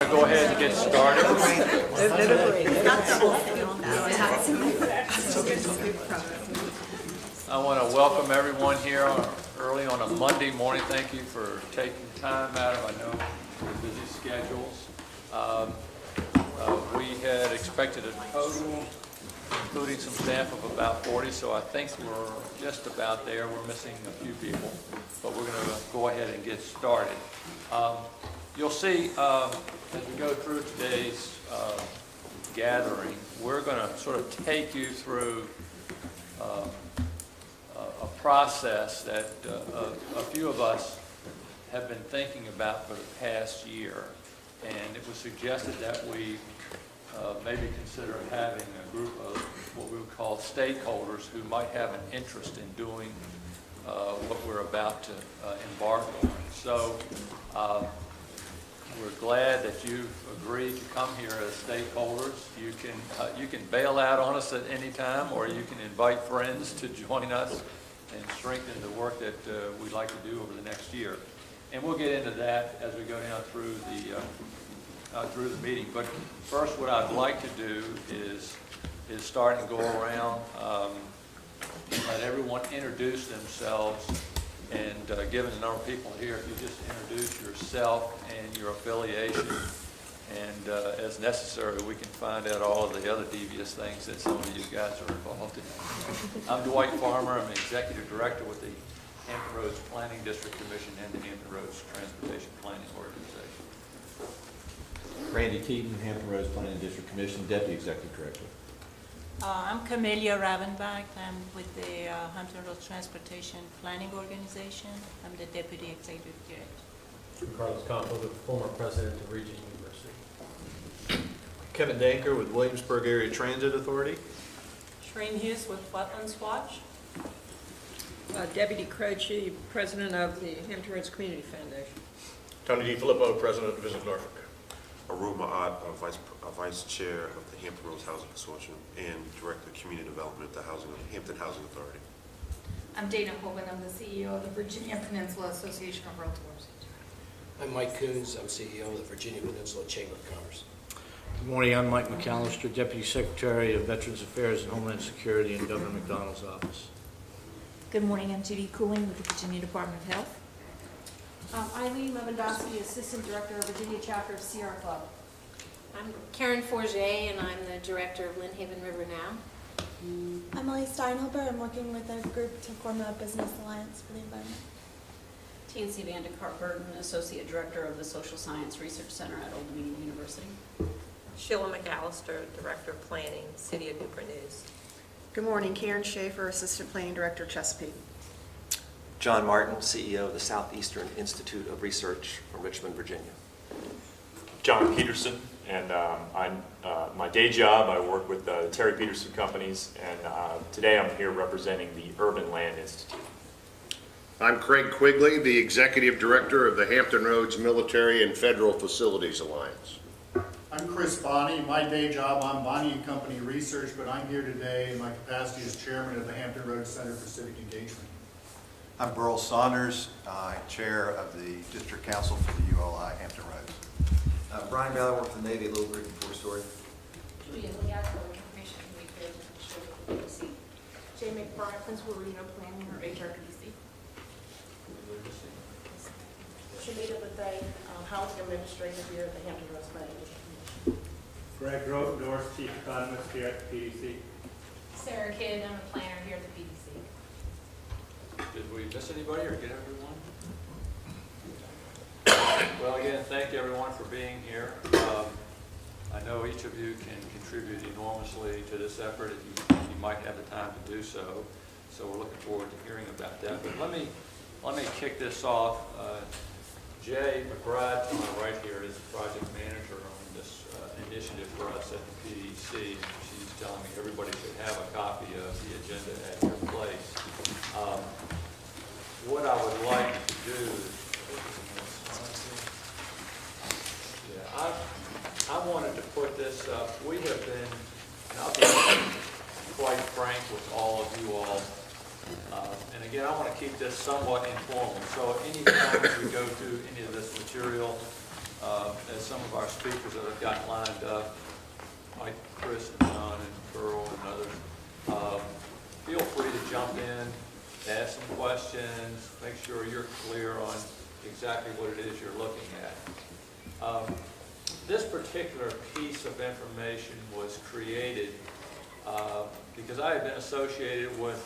Go ahead and get started. I want to welcome everyone here early on a Monday morning. Thank you for taking time out of, I know, your busy schedules. We had expected a total, including some staff, of about 40, so I think we're just about there. We're missing a few people, but we're going to go ahead and get started. You'll see as we go through today's gathering, we're going to sort of take you through a process that a few of us have been thinking about for the past year. And it was suggested that we maybe consider having a group of what we would call stakeholders who might have an interest in doing what we're about to embark on. So we're glad that you've agreed to come here as stakeholders. You can bail out on us at any time, or you can invite friends to join us and strengthen the work that we'd like to do over the next year. And we'll get into that as we go down through the meeting. But first, what I'd like to do is start and go around, let everyone introduce themselves. And given the number of people here, if you just introduce yourself and your affiliation, and as necessary, we can find out all of the other devious things that some of you guys are involved in. I'm Dwight Farmer. I'm Executive Director with the Hampton Roads Planning District Commission and the Hampton Roads Transportation Planning Organization. Randy Keaton, Hampton Roads Planning District Commission, Deputy Executive Director. I'm Camelia Ravenbach. I'm with the Hampton Roads Transportation Planning Organization. I'm the Deputy Executive Director. I'm Carlos Campos, the former president of Region University. Kevin Danker with Williamsburg Area Transit Authority. Shreen Hughes with Wetlands Watch. Deputy Croce, President of the Hampton Roads Community Foundation. Tony DiFilippo, President of Visit Norfolk. Aruma Ott, Vice Chair of the Hampton Roads Housing Consortium and Director of Community Development at the Hampton Housing Authority. I'm Dana Hoban. I'm the CEO of the Virginia Peninsula Association of Realtors. I'm Mike Coons. I'm CEO of the Virginia Peninsula Chamber of Commerce. Good morning. I'm Mike McAllister, Deputy Secretary of Veterans Affairs and Homeland Security in Governor McDonald's office. Good morning. I'm Judy Cooling with the Virginia Department of Health. Eileen Lewandowski, Assistant Director of Virginia Chapter of Sierra Club. I'm Karen Forget, and I'm the Director of Lynn Haven River Now. I'm Ellie Steinhuber. I'm working with a group to form a business alliance for the environment. T.N.C. Vandekar Burton, Associate Director of the Social Science Research Center at Old Dominion University. Sheila McAllister, Director of Planning, City of Newport News. Good morning. Karen Schaefer, Assistant Planning Director, Chesapeake. John Martin, CEO of the Southeastern Institute of Research from Richmond, Virginia. John Peterson, and my day job, I work with the Terry Peterson Companies, and today I'm here representing the Urban Land Institute. I'm Craig Quigley, the Executive Director of the Hampton Roads Military and Federal Facilities Alliance. I'm Chris Bonney. My day job, I'm Bonney & Company Research, but I'm here today in my capacity as Chairman of the Hampton Roads Center for Civic Engagement. I'm Burl Saunders, Chair of the District Council for the ULI Hampton Roads. Brian Ballard, worked for the Navy at Little Creek and Four Story. Julia Liaco, Information Communications for PDC. Jay McBride, Principal Regional Planning or HRPDC. Shamita Batay, Housing Administrator here at the Hampton Roads Planning Commission. Greg Grotendorf, Chief Economist here at the PDC. Sarah Kidd, I'm a planner here at the PDC. Did we miss anybody or get everyone? Well, again, thank you everyone for being here. I know each of you can contribute enormously to this effort if you might have the time to do so. So we're looking forward to hearing about that. But let me kick this off. Jay McBride, to my right here, is the project manager on this initiative for us at the PDC. She's telling me everybody should have a copy of the agenda at your place. What I would like to do is, I wanted to put this up. We have been, and I'll be quite frank with all of you all, and again, I want to keep this somewhat informal. So any time we go through any of this material, as some of our speakers that have gotten lined up, like Chris and John and Pearl and others, feel free to jump in, ask some questions, make sure you're clear on exactly what it is you're looking at. This particular piece of information was created because I had been associated with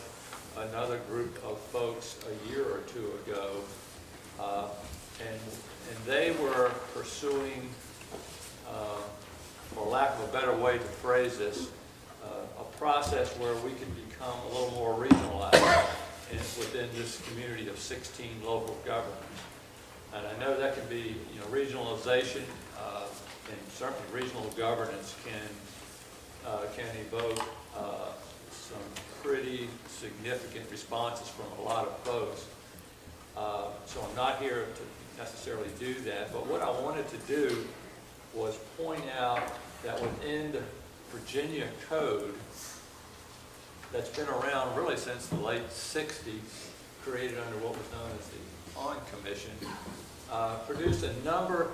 another group of folks a year or two ago, and they were pursuing, for lack of a better way to phrase this, a process where we could become a little more regionalized within this community of 16 local governments. And I know that can be, regionalization, and certainly regional governance can evoke some pretty significant responses from a lot of folks. So I'm not here to necessarily do that, but what I wanted to do was point out that within the Virginia Code that's been around really since the late 60s, created under what was known as the On Commission, produced a number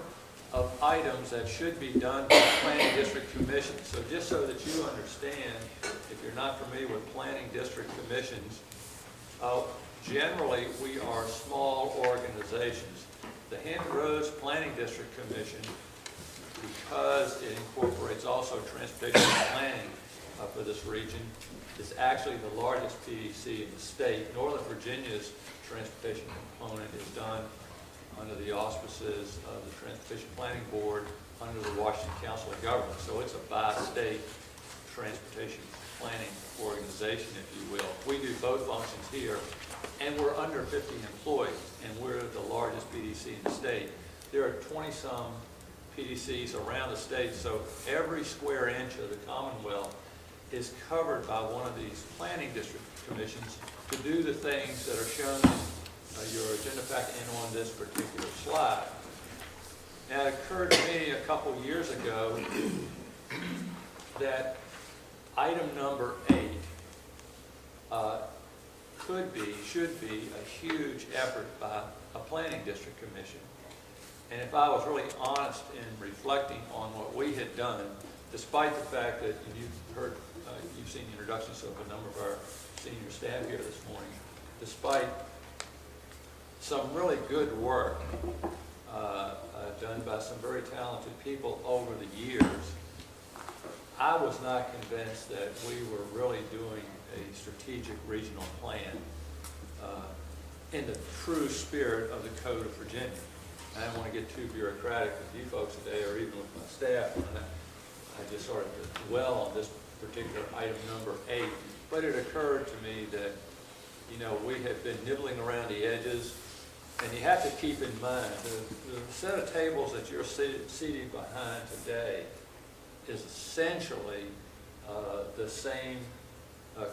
of items that should be done by planning district commissions. So just so that you understand, if you're not familiar with planning district commissions, generally we are small organizations. The Hampton Roads Planning District Commission, because it incorporates also transportation planning for this region, is actually the largest PDC in the state. Northern Virginia's transportation component is done under the auspices of the Transportation Planning Board under the Washington Council of Governments. So it's a bi-state transportation planning organization, if you will. We do both functions here, and we're under 50 employees, and we're the largest PDC in the state. There are 20-some PDCs around the state, so every square inch of the Commonwealth is covered by one of these planning district commissions to do the things that are shown in your agenda packet and on this particular slide. Now, it occurred to me a couple years ago that item number 8 should be a huge effort by a planning district commission. And if I was really honest in reflecting on what we had done, despite the fact that you've seen introductions of a number of our senior staff here this morning, despite some really good work done by some very talented people over the years, I was not convinced that we were really doing a strategic regional plan in the true spirit of the Code of Virginia. I don't want to get too bureaucratic with you folks today, or even with my staff. I just sort of dwell on this particular item number 8. But it occurred to me that, we have been nibbling around the edges, and you have to keep in mind the set of tables that you're seated behind today is essentially the same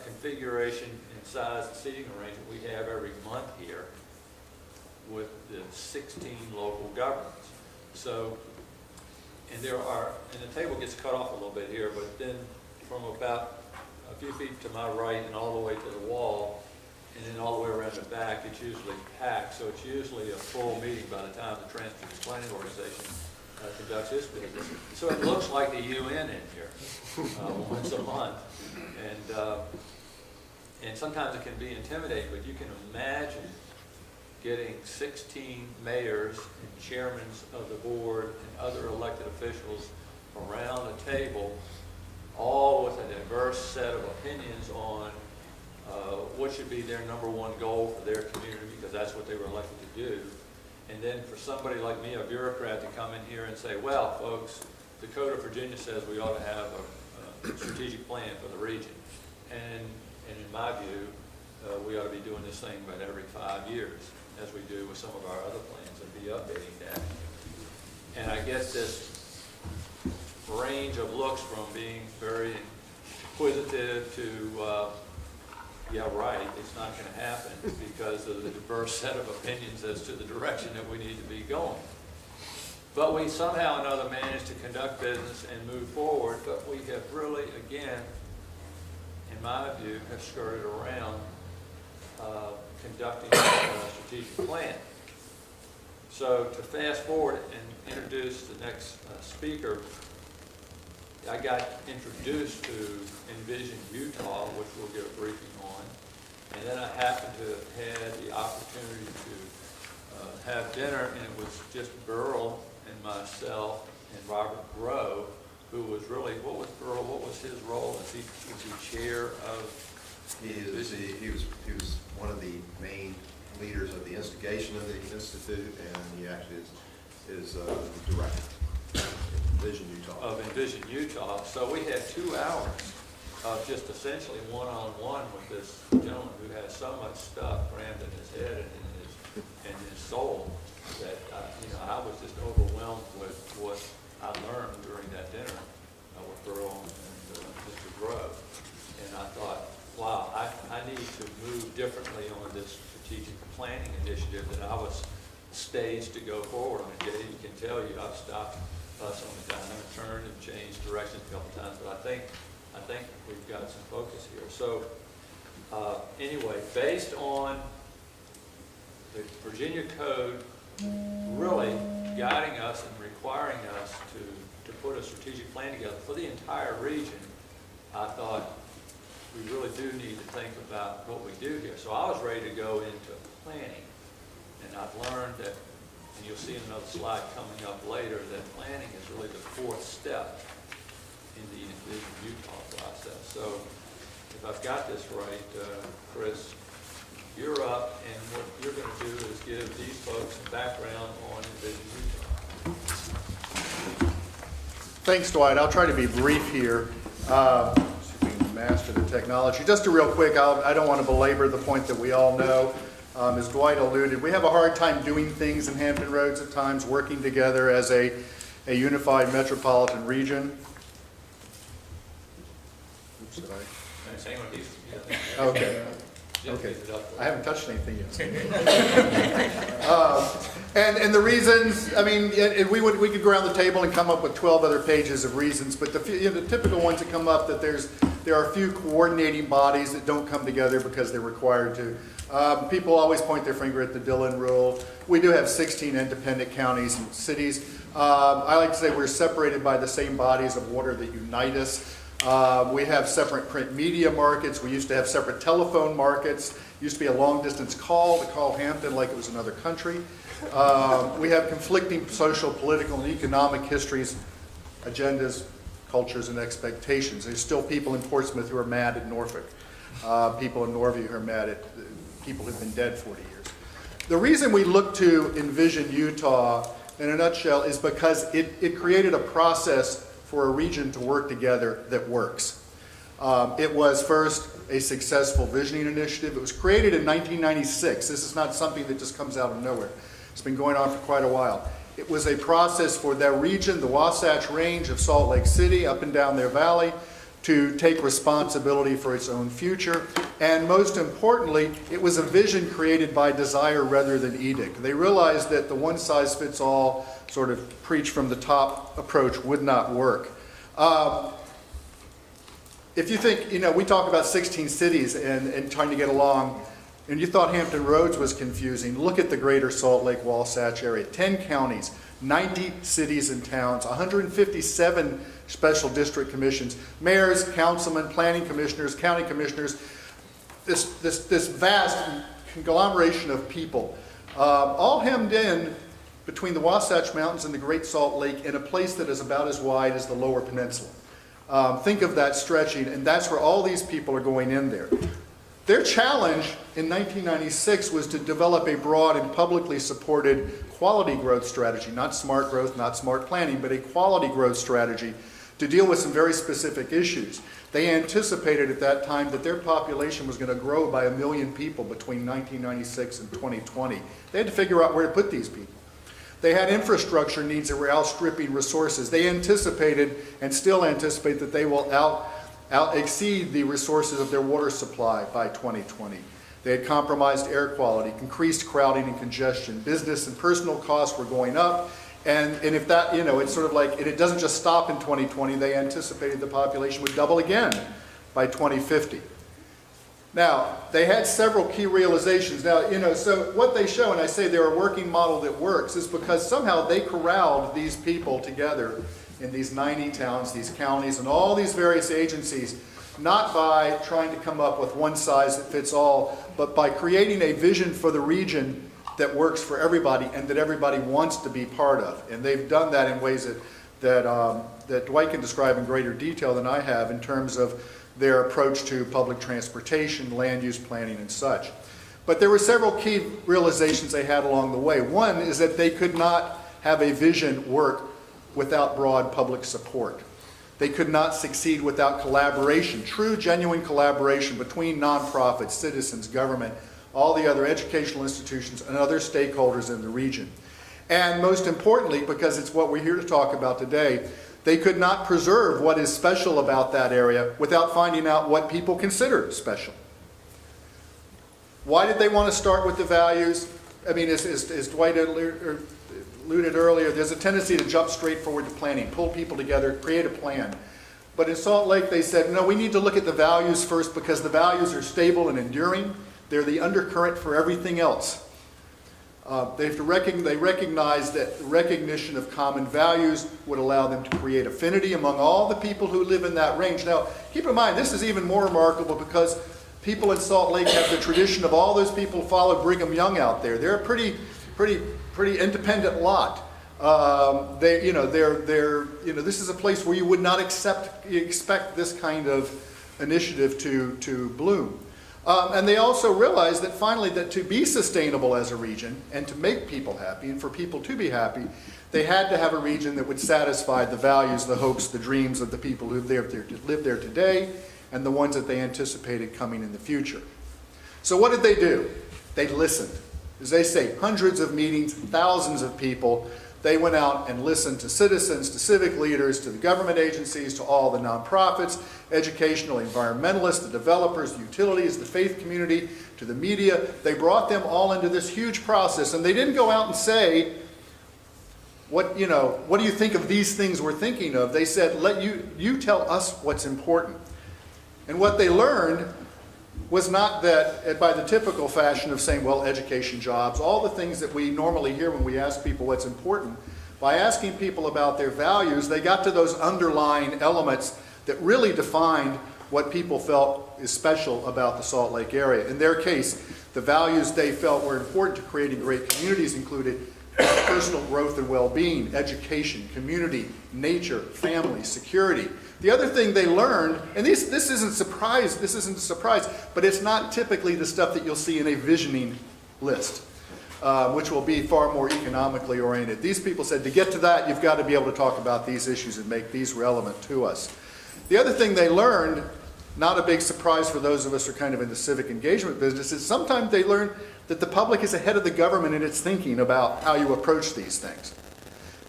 configuration and size and seating arrangement we have every month here with the 16 local governments. So, and the table gets cut off a little bit here, but then from about a few feet to my right and all the way to the wall, and then all the way around the back, it's usually packed. So it's usually a full meeting by the time the Transportation Planning Organization conducts its business. So it looks like the UN in here once a month. And sometimes it can be intimidating, but you can imagine getting 16 mayors and chairmen of the board and other elected officials around the table, all with a diverse set of opinions on what should be their number one goal for their community, because that's what they were elected to do. And then for somebody like me, a bureaucrat, to come in here and say, well, folks, the Code of Virginia says we ought to have a strategic plan for the region. And in my view, we ought to be doing this thing about every 5 years, as we do with some of our other plans, and be updating that. And I get this range of looks from being very inquisitive to, yeah, right, it's not going to happen because of the diverse set of opinions as to the direction that we need to be going. But we somehow or another managed to conduct business and move forward, but we have really, again, in my view, have skirted around conducting a strategic plan. So to fast forward and introduce the next speaker, I got introduced to Envision Utah, which we'll give a briefing on, and then I happened to have had the opportunity to have dinner, and it was just Burl and myself and Robert Grove, who was really, what was his role? Was he chair of? He was one of the main leaders of the instigation of the institute, and he actually is the director of Envision Utah. Of Envision Utah. So we had 2 hours of just essentially one-on-one with this gentleman who has so much stuff crammed in his head and his soul that I was just overwhelmed with what I learned during that dinner with Burl and Mr. Grove. And I thought, wow, I need to move differently on this strategic planning initiative that I was staged to go forward on. Jay, you can tell I've stopped us on the dime and turned and changed directions a couple times, but I think we've got some focus here. So anyway, based on the Virginia Code really guiding us and requiring us to put a strategic plan together for the entire region, I thought we really do need to think about what we do here. So I was ready to go into planning, and I've learned that, and you'll see in another slide coming up later, that planning is really the 4th step in the Envision Utah process. So if I've got this right, Chris, you're up, and what you're going to do is give these folks some background on Envision Utah. Thanks, Dwight. I'll try to be brief here. See if we can master the technology. Just a real quick, I don't want to belabor the point that we all know. As Dwight alluded, we have a hard time doing things in Hampton Roads at times, working together as a unified metropolitan region. Oops, did I? Okay. Okay. I haven't touched anything yet. And the reasons, I mean, we could go around the table and come up with 12 other pages of reasons, but the typical ones that come up, that there are a few coordinating bodies that don't come together because they're required to. People always point their finger at the Dillon Rule. We do have 16 independent counties and cities. I like to say we're separated by the same bodies of water that unite us. We have separate print media markets. We used to have separate telephone markets. It used to be a long distance call to call Hampton like it was another country. We have conflicting social, political, and economic histories, agendas, cultures, and expectations. There's still people in Portsmouth who are mad at Norfolk. People in Norview who are mad at people who've been dead 40 years. The reason we look to Envision Utah, in a nutshell, is because it created a process for a region to work together that works. It was first a successful visioning initiative. It was created in 1996. This is not something that just comes out of nowhere. It's been going on for quite a while. It was a process for that region, the Wasatch Range of Salt Lake City, up and down their valley, to take responsibility for its own future. And most importantly, it was a vision created by desire rather than edict. They realized that the one-size-fits-all sort of preach from the top approach would not work. If you think, we talk about 16 cities and trying to get along, and you thought Hampton Roads was confusing, look at the greater Salt Lake Wasatch area. 10 counties, 90 cities and towns, 157 special district commissions, mayors, councilmen, planning commissioners, county commissioners, this vast conglomeration of people, all hemmed in between the Wasatch Mountains and the Great Salt Lake in a place that is about as wide as the Lower Peninsula. Think of that stretching, and that's where all these people are going in there. Their challenge in 1996 was to develop a broad and publicly supported quality growth strategy, not smart growth, not smart planning, but a quality growth strategy to deal with some very specific issues. They anticipated at that time that their population was going to grow by 1 million people between 1996 and 2020. They had to figure out where to put these people. They had infrastructure needs that were outstripping resources. They anticipated and still anticipate that they will exceed the resources of their water supply by 2020. They had compromised air quality, increased crowding and congestion. Business and personal costs were going up. And if that, it's sort of like, it doesn't just stop in 2020, they anticipated the population would double again by 2050. Now, they had several key realizations. Now, so what they show, and I say they're a working model that works, is because somehow they corralled these people together in these 90 towns, these counties, and all these various agencies, not by trying to come up with one size that fits all, but by creating a vision for the region that works for everybody and that everybody wants to be part of. And they've done that in ways that Dwight can describe in greater detail than I have in terms of their approach to public transportation, land use planning, and such. But there were several key realizations they had along the way. One is that they could not have a vision work without broad public support. They could not succeed without collaboration, true, genuine collaboration between nonprofits, citizens, government, all the other educational institutions, and other stakeholders in the region. And most importantly, because it's what we're here to talk about today, they could not preserve what is special about that area without finding out what people consider special. Why did they want to start with the values? I mean, as Dwight alluded earlier, there's a tendency to jump straight forward to planning, pull people together, create a plan. But in Salt Lake, they said, no, we need to look at the values first because the values are stable and enduring. They're the undercurrent for everything else. They recognize that the recognition of common values would allow them to create affinity among all the people who live in that range. Now, keep in mind, this is even more remarkable because people in Salt Lake have the tradition of all those people who followed Brigham Young out there. They're a pretty independent lot. This is a place where you would not expect this kind of initiative to bloom. And they also realized that finally that to be sustainable as a region and to make people happy and for people to be happy, they had to have a region that would satisfy the values, the hopes, the dreams of the people who live there today and the ones that they anticipated coming in the future. So what did they do? They listened. As they say, hundreds of meetings, thousands of people. They went out and listened to citizens, to civic leaders, to the government agencies, to all the nonprofits, educational, environmentalists, the developers, the utilities, the faith community, to the media. They brought them all into this huge process. And they didn't go out and say, what do you think of these things we're thinking of? They said, you tell us what's important. And what they learned was not that by the typical fashion of saying, well, education, jobs, all the things that we normally hear when we ask people what's important. By asking people about their values, they got to those underlying elements that really defined what people felt is special about the Salt Lake area. In their case, the values they felt were important to creating great communities included personal growth and well-being, education, community, nature, family, security. The other thing they learned, and this isn't a surprise, but it's not typically the stuff that you'll see in a visioning list, which will be far more economically oriented. These people said to get to that, you've got to be able to talk about these issues and make these relevant to us. The other thing they learned, not a big surprise for those of us who are kind of in the civic engagement business, is sometimes they learn that the public is ahead of the government in its thinking about how you approach these things.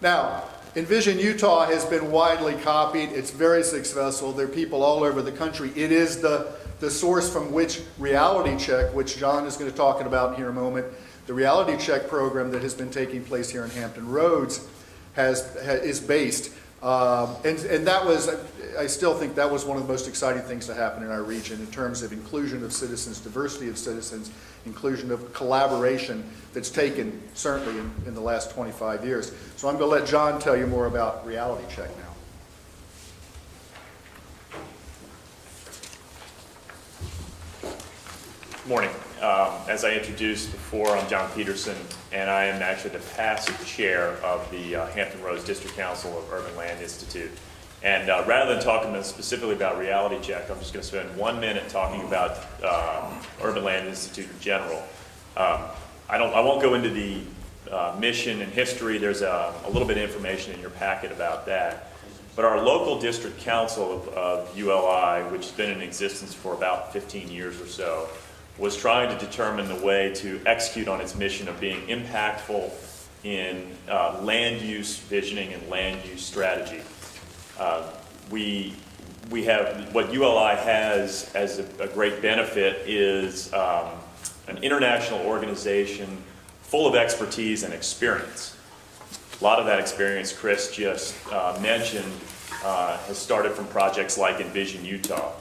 Now, Envision Utah has been widely copied. It's very successful. There are people all over the country. It is the source from which Reality Check, which John is going to talk about here in a moment, the Reality Check program that has been taking place here in Hampton Roads is based. And that was, I still think that was one of the most exciting things to happen in our region in terms of inclusion of citizens, diversity of citizens, inclusion of collaboration that's taken certainly in the last 25 years. So I'm going to let John tell you more about Reality Check now. Morning. As I introduced before, I'm John Peterson, and I am actually the past chair of the Hampton Roads District Council of Urban Land Institute. And rather than talking specifically about Reality Check, I'm just going to spend 1 minute talking about Urban Land Institute in general. I won't go into the mission and history. There's a little bit of information in your packet about that. But our local district council of ULI, which has been in existence for about 15 years or so, was trying to determine the way to execute on its mission of being impactful in land use visioning and land use strategy. We have, what ULI has as a great benefit is an international organization full of expertise and experience. A lot of that experience Chris just mentioned has started from projects like Envision Utah.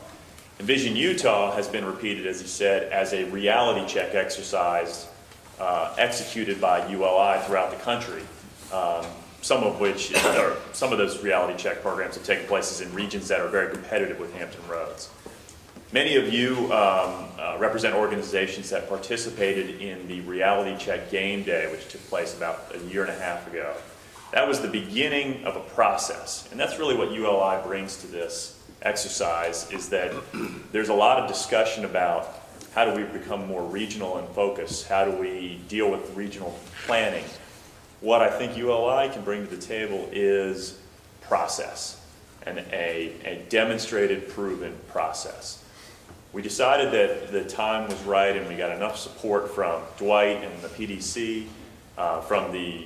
Envision Utah has been repeated, as he said, as a reality check exercise executed by ULI throughout the country. Some of those reality check programs have taken places in regions that are very competitive with Hampton Roads. Many of you represent organizations that participated in the reality check game day, which took place about a year and a half ago. That was the beginning of a process, and that's really what ULI brings to this exercise, is that there's a lot of discussion about how do we become more regional in focus, how do we deal with regional planning. What I think ULI can bring to the table is process, and a demonstrated, proven process. We decided that the time was right and we got enough support from Dwight and the PDC, from the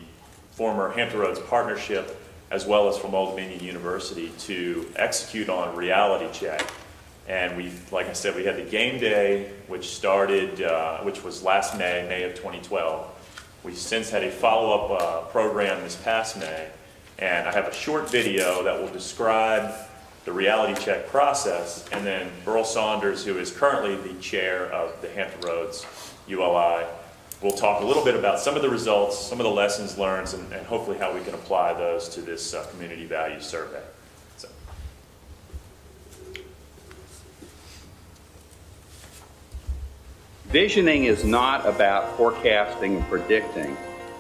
former Hampton Roads Partnership, as well as from Old Dominion University to execute on reality check. And like I said, we had the game day, which started, which was last May of 2012. We've since had a follow-up program this past May, and I have a short video that will describe the reality check process, and then Earl Saunders, who is currently the chair of the Hampton Roads ULI, will talk a little bit about some of the results, some of the lessons learned, and hopefully how we can apply those to this community values survey. So. Visioning is not about forecasting and predicting.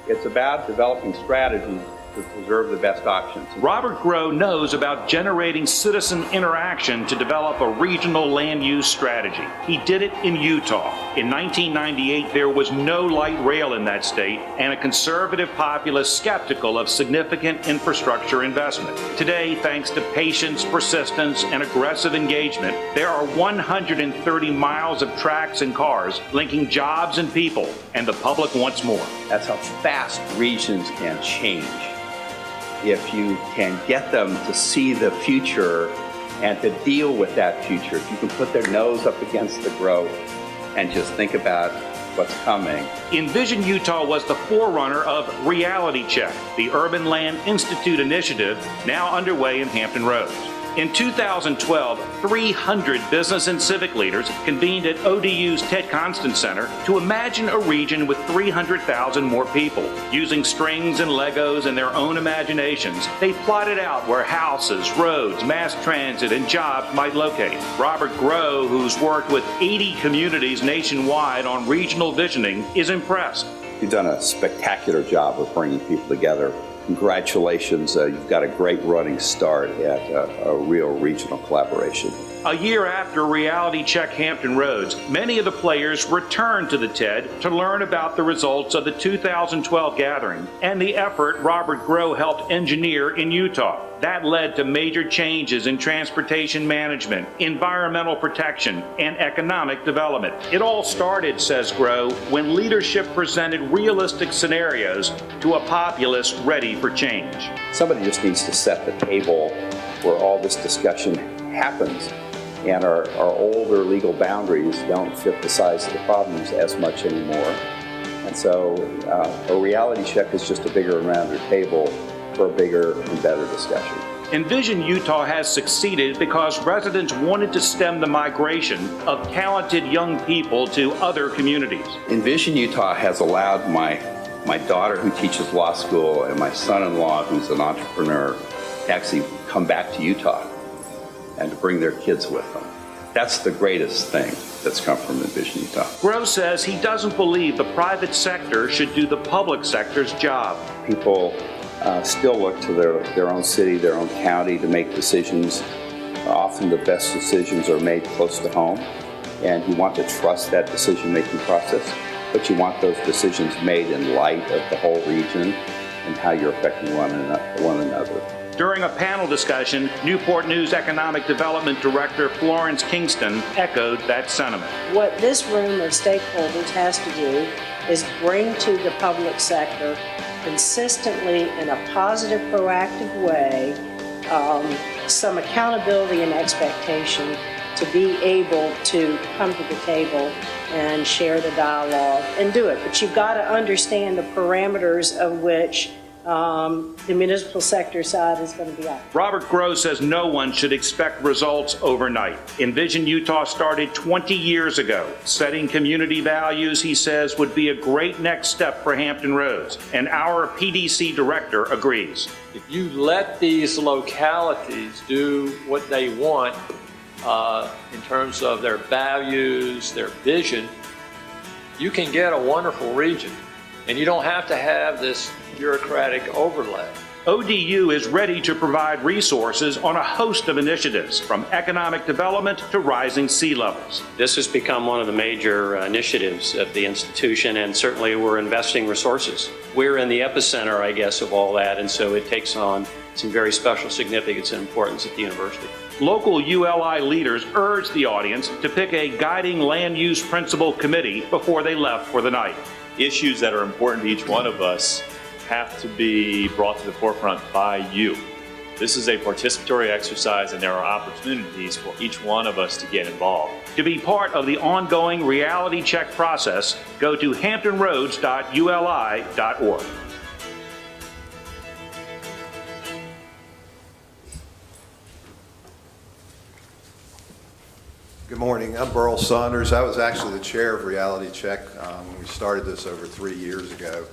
It's about developing strategies to preserve the best options. Robert Grow knows about generating citizen interaction to develop a regional land use strategy. He did it in Utah. In 1998, there was no light rail in that state and a conservative populace skeptical of significant infrastructure investment. Today, thanks to patience, persistence, and aggressive engagement, there are 130 miles of tracks and cars linking jobs and people, and the public wants more. That's how fast regions can change. If you can get them to see the future and to deal with that future, if you can put their nose up against the growth and just think about what's coming. Envision Utah was the forerunner of Reality Check, the Urban Land Institute initiative now underway in Hampton Roads. In 2012, 300 business and civic leaders convened at ODU's Ted Constant Center to imagine a region with 300,000 more people. Using strings and Legos and their own imaginations, they plotted out where houses, roads, mass transit, and jobs might locate. Robert Grow, who's worked with 80 communities nationwide on regional visioning, is impressed. You've done a spectacular job of bringing people together. Congratulations, you've got a great running start at a real regional collaboration. A year after Reality Check Hampton Roads, many of the players returned to the TED to learn about the results of the 2012 gathering and the effort Robert Grow helped engineer in Utah. That led to major changes in transportation management, environmental protection, and economic development. It all started, says Grow, when leadership presented realistic scenarios to a populace ready for change. Somebody just needs to set the table where all this discussion happens, and our older legal boundaries don't fit the size of the problems as much anymore. And so a reality check is just a bigger and rounder table for a bigger and better discussion. Envision Utah has succeeded because residents wanted to stem the migration of talented young people to other communities. Envision Utah has allowed my daughter, who teaches law school, and my son-in-law, who's an entrepreneur, to actually come back to Utah and to bring their kids with them. That's the greatest thing that's come from Envision Utah. Grow says he doesn't believe the private sector should do the public sector's job. People still look to their own city, their own county to make decisions. Often the best decisions are made close to home, and you want to trust that decision-making process, but you want those decisions made in light of the whole region and how you're affecting one another. During a panel discussion, Newport News Economic Development Director Florence Kingston echoed that sentiment. What this room of stakeholders has to do is bring to the public sector consistently in a positive, proactive way some accountability and expectation to be able to come to the table and share the dialogue and do it. But you've got to understand the parameters of which The municipal sector side is going to be up. Robert Gross says no one should expect results overnight. Envision Utah started 20 years ago. Setting community values, he says, would be a great next step for Hampton Roads, and our PDC director agrees. If you let these localities do what they want in terms of their values, their vision, you can get a wonderful region. And you don't have to have this bureaucratic overlay. ODU is ready to provide resources on a host of initiatives, from economic development to rising sea levels. This has become one of the major initiatives of the institution, and certainly we're investing resources. We're in the epicenter, I guess, of all that, and so it takes on some very special significance and importance at the university. Local ULI leaders urged the audience to pick a guiding land use principle committee before they left for the night. Issues that are important to each one of us have to be brought to the forefront by you. This is a participatory exercise, and there are opportunities for each one of us to get involved. To be part of the ongoing reality check process, go to hamptonroads.uli.org. Good morning. I'm Burl Saunders. I was actually the chair of Reality Check when we started this over 3 years ago,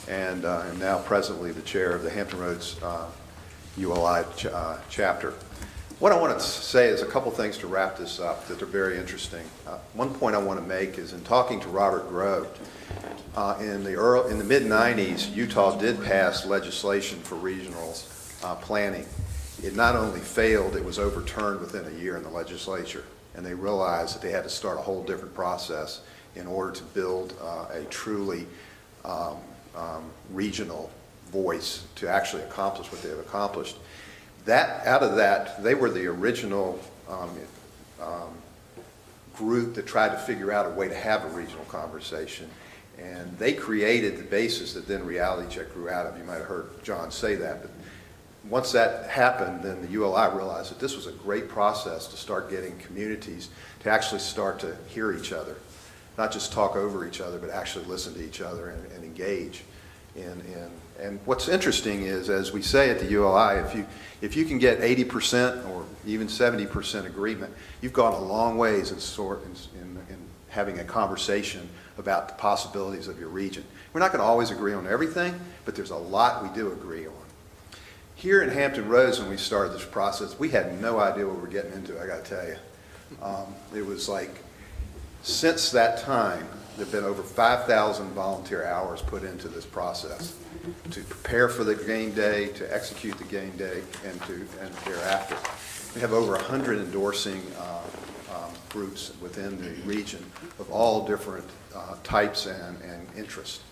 and am now presently the chair of the Hampton Roads ULI chapter. What I want to say is a couple things to wrap this up that are very interesting. One point I want to make is in talking to Robert Grove, in the mid-90s, Utah did pass legislation for regional planning. It not only failed, it was overturned within a year in the legislature. And they realized that they had to start a whole different process in order to build a truly regional voice to actually accomplish what they have accomplished. Out of that, they were the original group that tried to figure out a way to have a regional conversation. And they created the basis that then Reality Check grew out of. You might have heard John say that. But once that happened, then the ULI realized that this was a great process to start getting communities to actually start to hear each other, not just talk over each other, but actually listen to each other and engage. And what's interesting is, as we say at the ULI, if you can get 80% or even 70% agreement, you've gone a long ways in having a conversation about the possibilities of your region. We're not going to always agree on everything, but there's a lot we do agree on. Here in Hampton Roads, when we started this process, we had no idea what we were getting into, I got to tell you. It was like, since that time, there have been over 5,000 volunteer hours put into this process to prepare for the game day, to execute the game day, and thereafter. We have over 100 endorsing groups within the region of all different types and interests.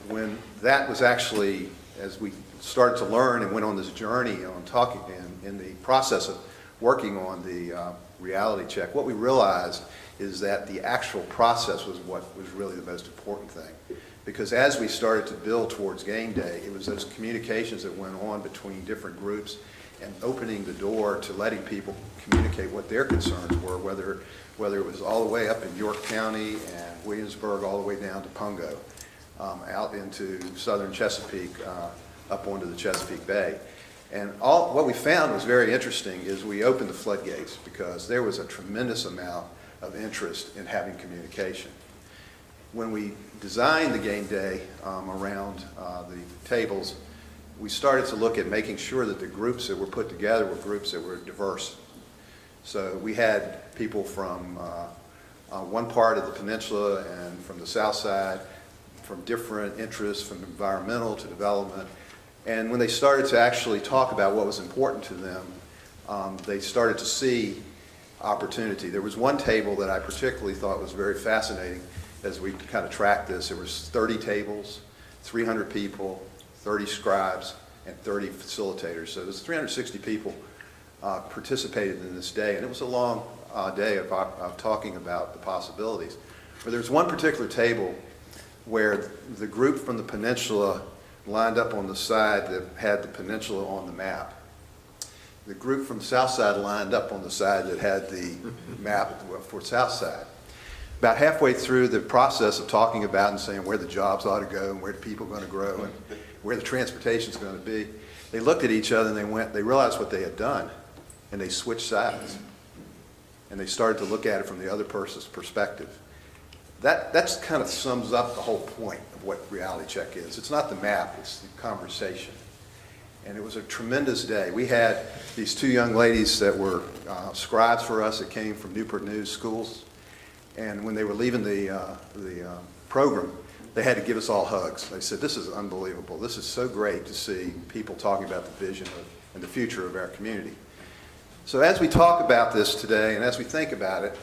When that was actually, as we started to learn and went on this journey on talking in the process of working on the reality check, what we realized is that the actual process was what was really the most important thing. Because as we started to build towards game day, it was those communications that went on between different groups and opening the door to letting people communicate what their concerns were, whether it was all the way up in York County and Williamsburg all the way down to Pungo, out into southern Chesapeake, up onto the Chesapeake Bay. And what we found was very interesting is we opened the floodgates because there was a tremendous amount of interest in having communication. When we designed the game day around the tables, we started to look at making sure that the groups that were put together were groups that were diverse. So we had people from one part of the peninsula and from the south side, from different interests, from environmental to development. And when they started to actually talk about what was important to them, they started to see opportunity. There was one table that I particularly thought was very fascinating as we kind of tracked this. There was 30 tables, 300 people, 30 scribes, and 30 facilitators. So there's 360 people participated in this day, and it was a long day of talking about the possibilities. But there was one particular table where the group from the peninsula lined up on the side that had the peninsula on the map. The group from the south side lined up on the side that had the map for south side. About halfway through the process of talking about and saying where the jobs ought to go and where the people are going to grow and where the transportation's going to be. They looked at each other and they realized what they had done, and they switched sides. And they started to look at it from the other person's perspective. That's kind of sums up the whole point of what reality check is. It's not the map, it's the conversation. And it was a tremendous day. We had these two young ladies that were scribes for us that came from Newport News schools. And when they were leaving the program, they had to give us all hugs. They said, this is unbelievable. This is so great to see people talking about the vision and the future of our community. So as we talk about this today and as we think about it,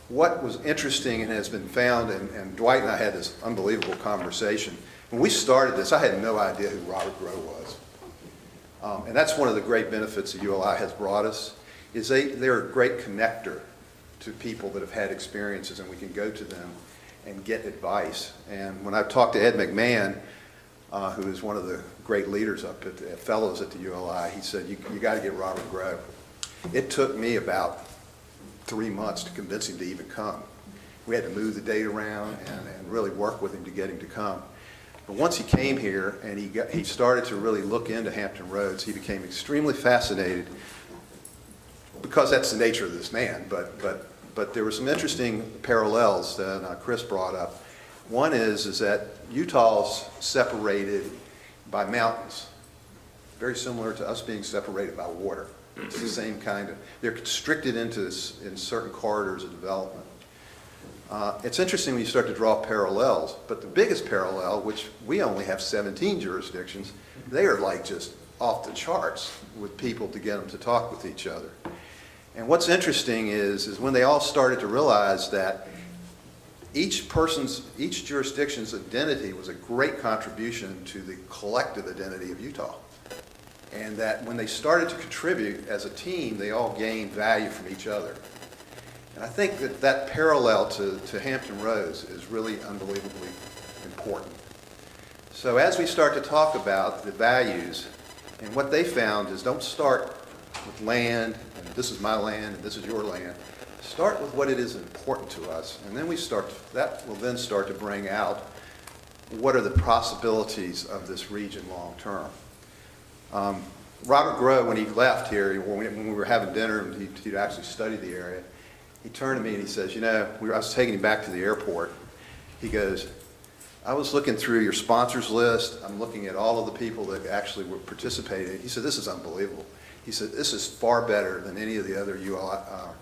what was interesting and has been found, and Dwight and I had this unbelievable conversation. When we started this, I had no idea who Robert Grow was. And that's one of the great benefits that ULI has brought us, is they're a great connector to people that have had experiences, and we can go to them and get advice. And when I talked to Ed McMahon, who is one of the great leaders up at Fellows at the ULI, he said, you got to get Robert Grow. It took me about 3 months to convince him to even come. We had to move the date around and really work with him to get him to come. But once he came here and he started to really look into Hampton Roads, he became extremely fascinated, because that's the nature of this man. But there were some interesting parallels that Chris brought up. One is that Utah's separated by mountains, very similar to us being separated by water. It's the same kind of, they're constricted in certain corridors of development. It's interesting when you start to draw parallels, but the biggest parallel, which we only have 17 jurisdictions, they are like just off the charts with people to get them to talk with each other. And what's interesting is when they all started to realize that each jurisdiction's identity was a great contribution to the collective identity of Utah. And that when they started to contribute as a team, they all gained value from each other. And I think that parallel to Hampton Roads is really unbelievably important. So as we start to talk about the values, and what they found is don't start with land, and this is my land, and this is your land. Start with what it is important to us, and then that will then start to bring out what are the possibilities of this region long term. Robert Grow, when he left here, when we were having dinner and he'd actually studied the area, he turned to me and he says, I was taking him back to the airport. He goes, I was looking through your sponsors list. I'm looking at all of the people that actually were participating. He said, this is unbelievable. He said, this is far better than any of the other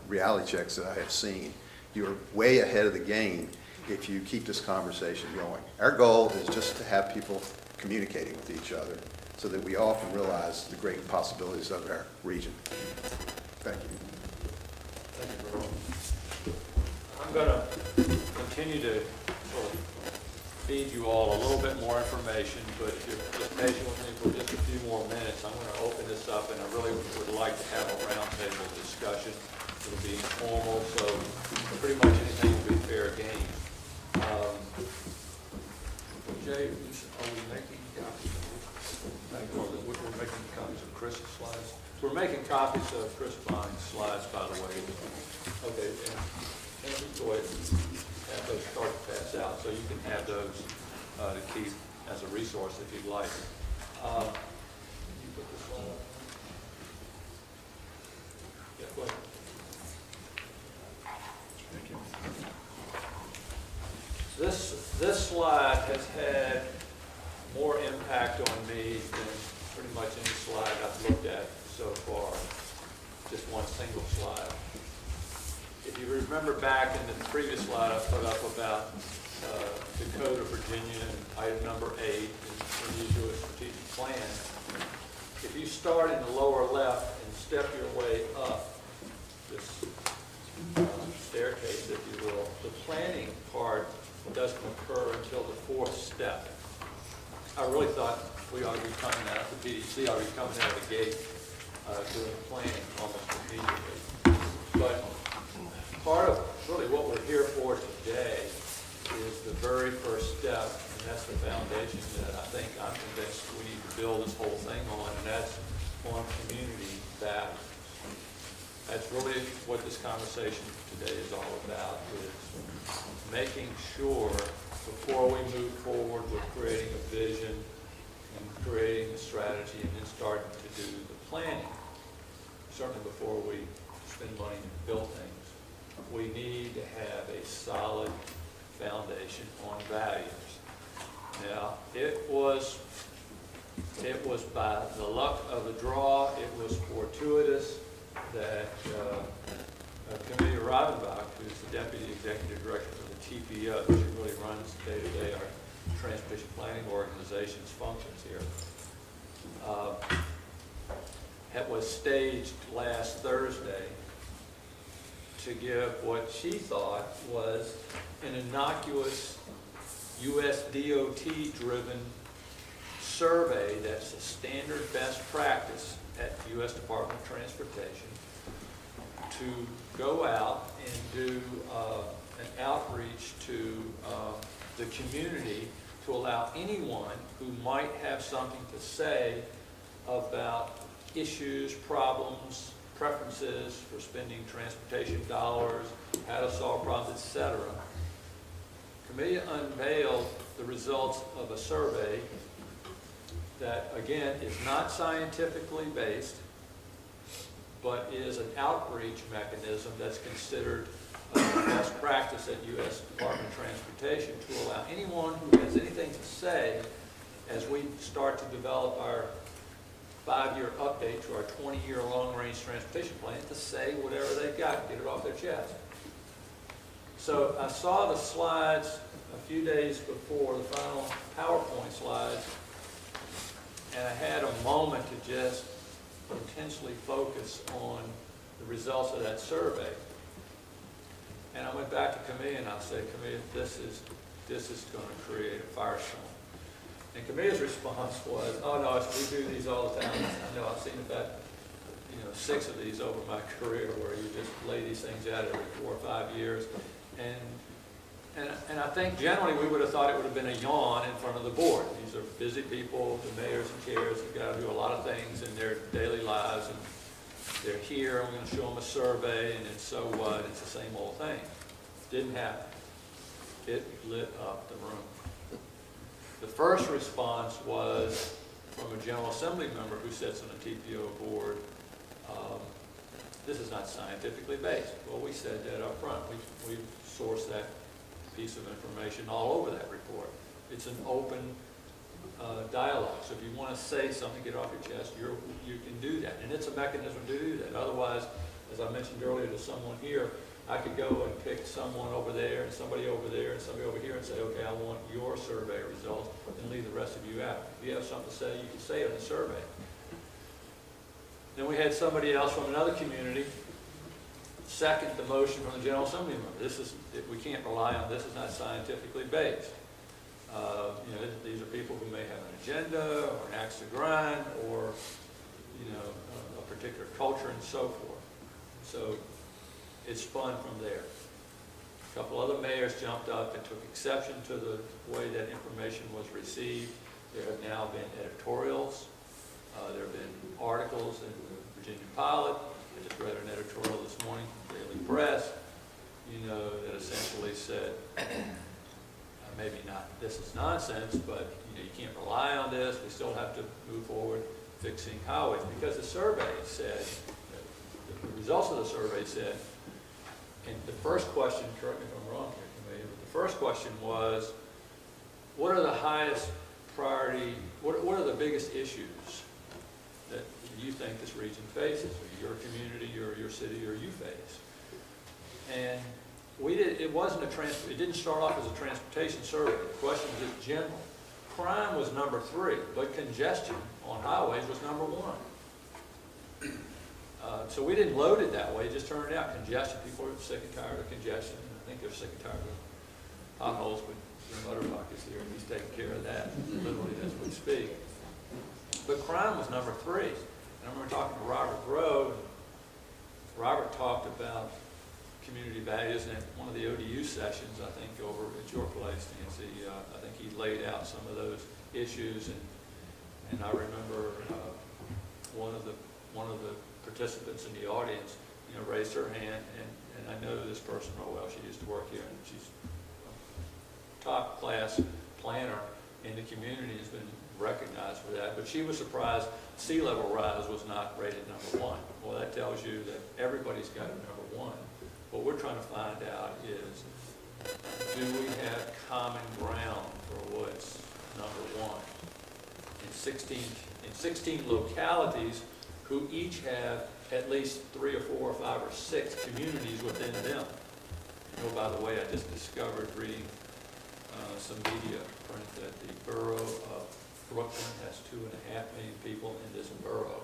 reality checks that I have seen. You're way ahead of the game if you keep this conversation going. Our goal is just to have people communicating with each other so that we all can realize the great possibilities of our region. Thank you. Thank you, Earl. I'm going to continue to sort of feed you all a little bit more information, but if you're just patient with me for just a few more minutes, I'm going to open this up, and I really would like to have a roundtable discussion. It'll be informal, so pretty much anything will be fair game. Jay, are we making copies? We're making copies of Chris's slides. We're making copies of Chris Bond's slides, by the way. Okay, and go ahead and have those start to pass out, so you can have those to keep as a resource if you'd like. You put this slide up? Yeah, go ahead. Thank you. This slide has had more impact on me than pretty much any slide I've looked at so far. Just one single slide. If you remember back in the previous slide I put up about the Code of Virginia and item number 8, when you do a strategic plan, if you start in the lower left and step your way up this staircase, if you will, the planning part doesn't occur until the 4th step. I really thought we ought to be coming out, the PDC ought to be coming out of the gate doing planning almost immediately. But part of really what we're here for today is the very first step, and that's the foundation that I think I'm convinced we need to build this whole thing on, and that's on community values. That's really what this conversation today is all about, is making sure before we move forward with creating a vision and creating the strategy and then starting to do the planning. Certainly before we spend money to build things, we need to have a solid foundation on values. Now, it was by the luck of the draw, it was fortuitous that Camille Rodenbach, who's the Deputy Executive Director for the TPO, she really runs day-to-day our transportation planning organization's functions here, was staged last Thursday to give what she thought was an innocuous US DOT-driven survey that's a standard best practice at the US Department of Transportation to go out and do an outreach to the community to allow anyone who might have something to say about issues, problems, preferences for spending transportation dollars, how to solve problems, etc. Camellia unveiled the results of a survey that, again, is not scientifically based, but is an outreach mechanism that's considered best practice at U.S. Department of Transportation to allow anyone who has anything to say as we start to develop our 5-year update to our 20-year long-range transportation plan to say whatever they've got, get it off their chest. So I saw the slides a few days before, the final PowerPoint slides, and I had a moment to just intensely focus on the results of that survey. And I went back to Camellia and I said, Camellia, this is going to create a firestorm. And Camilla's response was, oh no, we do these all the time. I know I've seen about 6 of these over my career where you just lay these things out every 4 or 5 years. And I think generally we would have thought it would have been a yawn in front of the board. These are busy people, the mayors and chairs have got to do a lot of things in their daily lives, and they're here, I'm going to show them a survey, and it's so what, it's the same old thing. Didn't happen. It lit up the room. The first response was from a General Assembly member who sits on a TPO board, this is not scientifically based. Well, we said that up front. We sourced that piece of information all over that report. It's an open dialogue. So if you want to say something, get off your chest, you can do that. And it's a mechanism to do that. Otherwise, as I mentioned earlier to someone here, I could go and pick someone over there and somebody over there and somebody over here and say, okay, I want your survey results, and leave the rest of you out. If you have something to say, you can say it in the survey. Then we had somebody else from another community second the motion from the General Assembly member. We can't rely on this. It's not scientifically based. These are people who may have an agenda or an axe to grind or a particular culture and so forth. So it spun from there. A couple other mayors jumped up and took exception to the way that information was received. There have now been editorials. There have been articles in the Virginia Pilot. I just read an editorial this morning from the Daily Press, that essentially said, maybe not this is nonsense, but you can't rely on this. We still have to move forward fixing highways, because the survey said, the results of the survey said, and the first question, correct me if I'm wrong here, Camellia, but the first question was, what are the highest priority, what are the biggest issues that you think this region faces, or your community, or your city, or you face? And it didn't start off as a transportation survey. The question was just general. Crime was number 3, but congestion on highways was number 1. So we didn't load it that way. It just turned out congestion. People are sick and tired of congestion. I think they're sick and tired of potholes, but Jim Butterbuck is here, and he's taking care of that literally as we speak. But crime was number 3. And I remember talking to Robert Grove. Robert talked about community values, and at one of the ODU sessions, I think over at your place, Nancy, I think he laid out some of those issues, and I remember one of the participants in the audience, raised her hand, and I know this person real well. She used to work here, and she's a top class planner in the community, has been recognized for that, but she was surprised sea level rise was not rated #1. Well, that tells you that everybody's got a #1. What we're trying to find out is, do we have common ground for what's #1? In 16 localities who each have at least 3 or 4 or 5 or 6 communities within them. Oh, by the way, I just discovered reading some media print that the borough of Brooklyn has 2.5 million people in this borough.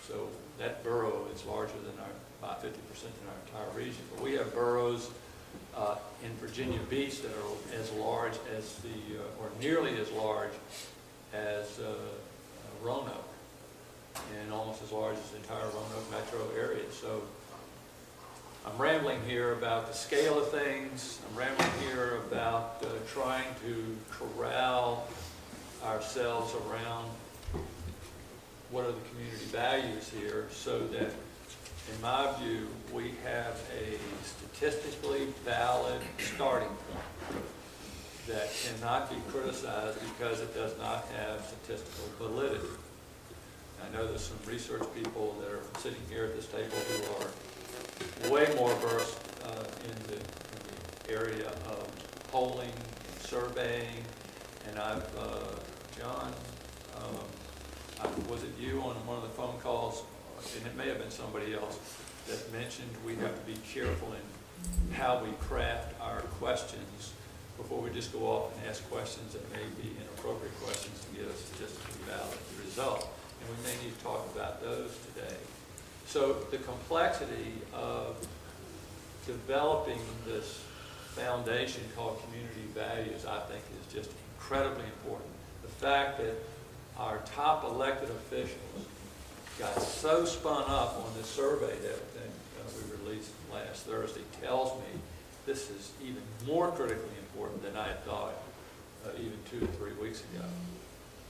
So that borough is larger than about 50% in our entire region. But we have boroughs in Virginia Beach that are as large as or nearly as large as Roanoke, and almost as large as the entire Roanoke metro area. So I'm rambling here about the scale of things. I'm rambling here about trying to corral ourselves around what are the community values here, so that, in my view, we have a statistically valid starting point that cannot be criticized because it does not have statistical validity. I know there's some research people that are sitting here at this table who are way more versed in the area of polling and surveying, and John, was it you on one of the phone calls, and it may have been somebody else, that mentioned we have to be careful in how we craft our questions before we just go off and ask questions that may be inappropriate questions to get a statistically valid result. And we may need to talk about those today. So the complexity of developing this foundation called community values, I think, is just incredibly important. The fact that our top elected officials got so spun up on this survey that we released last Thursday tells me this is even more critically important than I had thought even 2 to 3 weeks ago.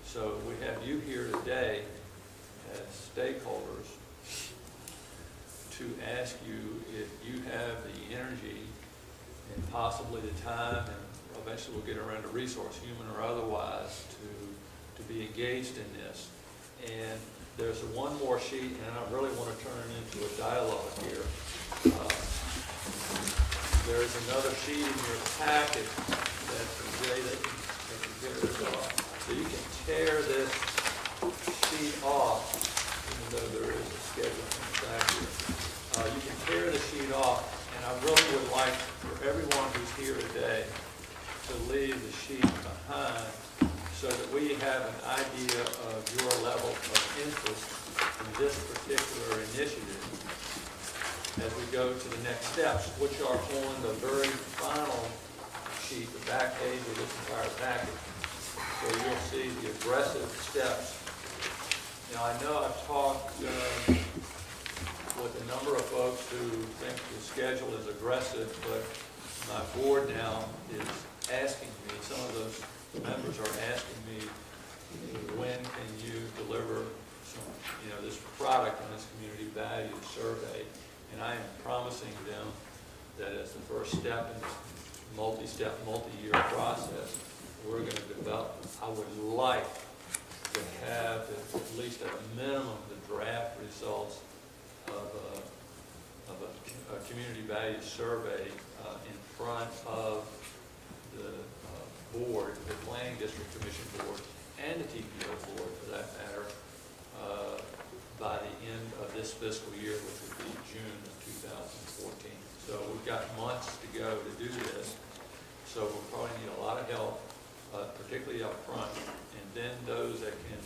So we have you here today as stakeholders to ask you if you have the energy and possibly the time, and eventually we'll get around to resource, human or otherwise, to be engaged in this. And there's one more sheet, and I really want to turn it into a dialogue here. There's another sheet in your packet that Jay, they can tear this off. So you can tear this sheet off, even though there is a schedule in the back here. You can tear the sheet off, and I really would like for everyone who's here today to leave the sheet behind so that we have an idea of your level of interest in this particular initiative as we go to the next steps, which are on the very final sheet, the back page of this entire package, where you'll see the aggressive steps. Now, I know I've talked with a number of folks who think the schedule is aggressive, but my board now is asking me, some of those members are asking me, when can you deliver some, this product and this community value survey? And I am promising them that as the first step in this multi-step, multi-year process, we're going to develop, I would like to have at least at a minimum the draft results of a community value survey in front of the board, the Planning District Commission Board, and the TPO Board, for that matter, by the end of this fiscal year, which would be June of 2014. So we've got months to go to do this. So we'll probably need a lot of help, particularly up front. And then those that can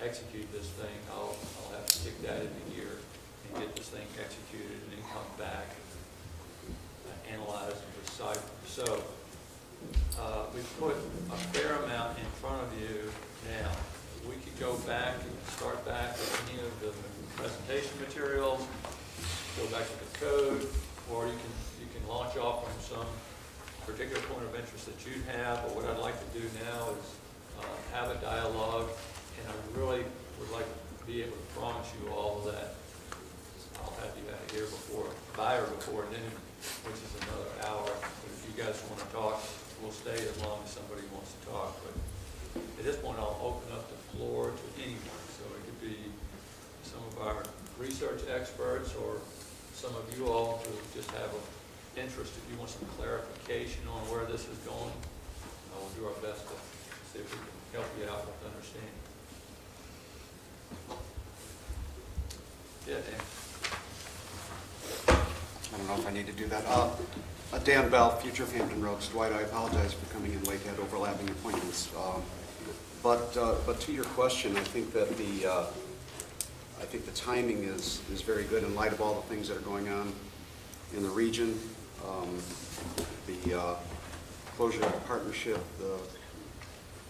execute this thing, I'll have to kick that into gear and get this thing executed and then come back and analyze and decipher. So we've put a fair amount in front of you now. We could go back and start back with any of the presentation materials, go back to the code, or you can launch off on some particular point of interest that you have. But what I'd like to do now is have a dialogue, and I really would like to be able to promise you all that I'll have you out of here by or before noon, which is another hour. But if you guys want to talk, we'll stay as long as somebody wants to talk. But at this point, I'll open up the floor to anyone. So it could be some of our research experts or some of you all who just have an interest, if you want some clarification on where this is going. We'll do our best to see if we can help you out with understanding. Yeah, Dan. I don't know if I need to do that. Dan Bell, Future of Hampton Roads. Dwight, I apologize for coming in late, had overlapping appointments. But to your question, I think that the timing is very good in light of all the things that are going on in the region. The closure of the partnership, the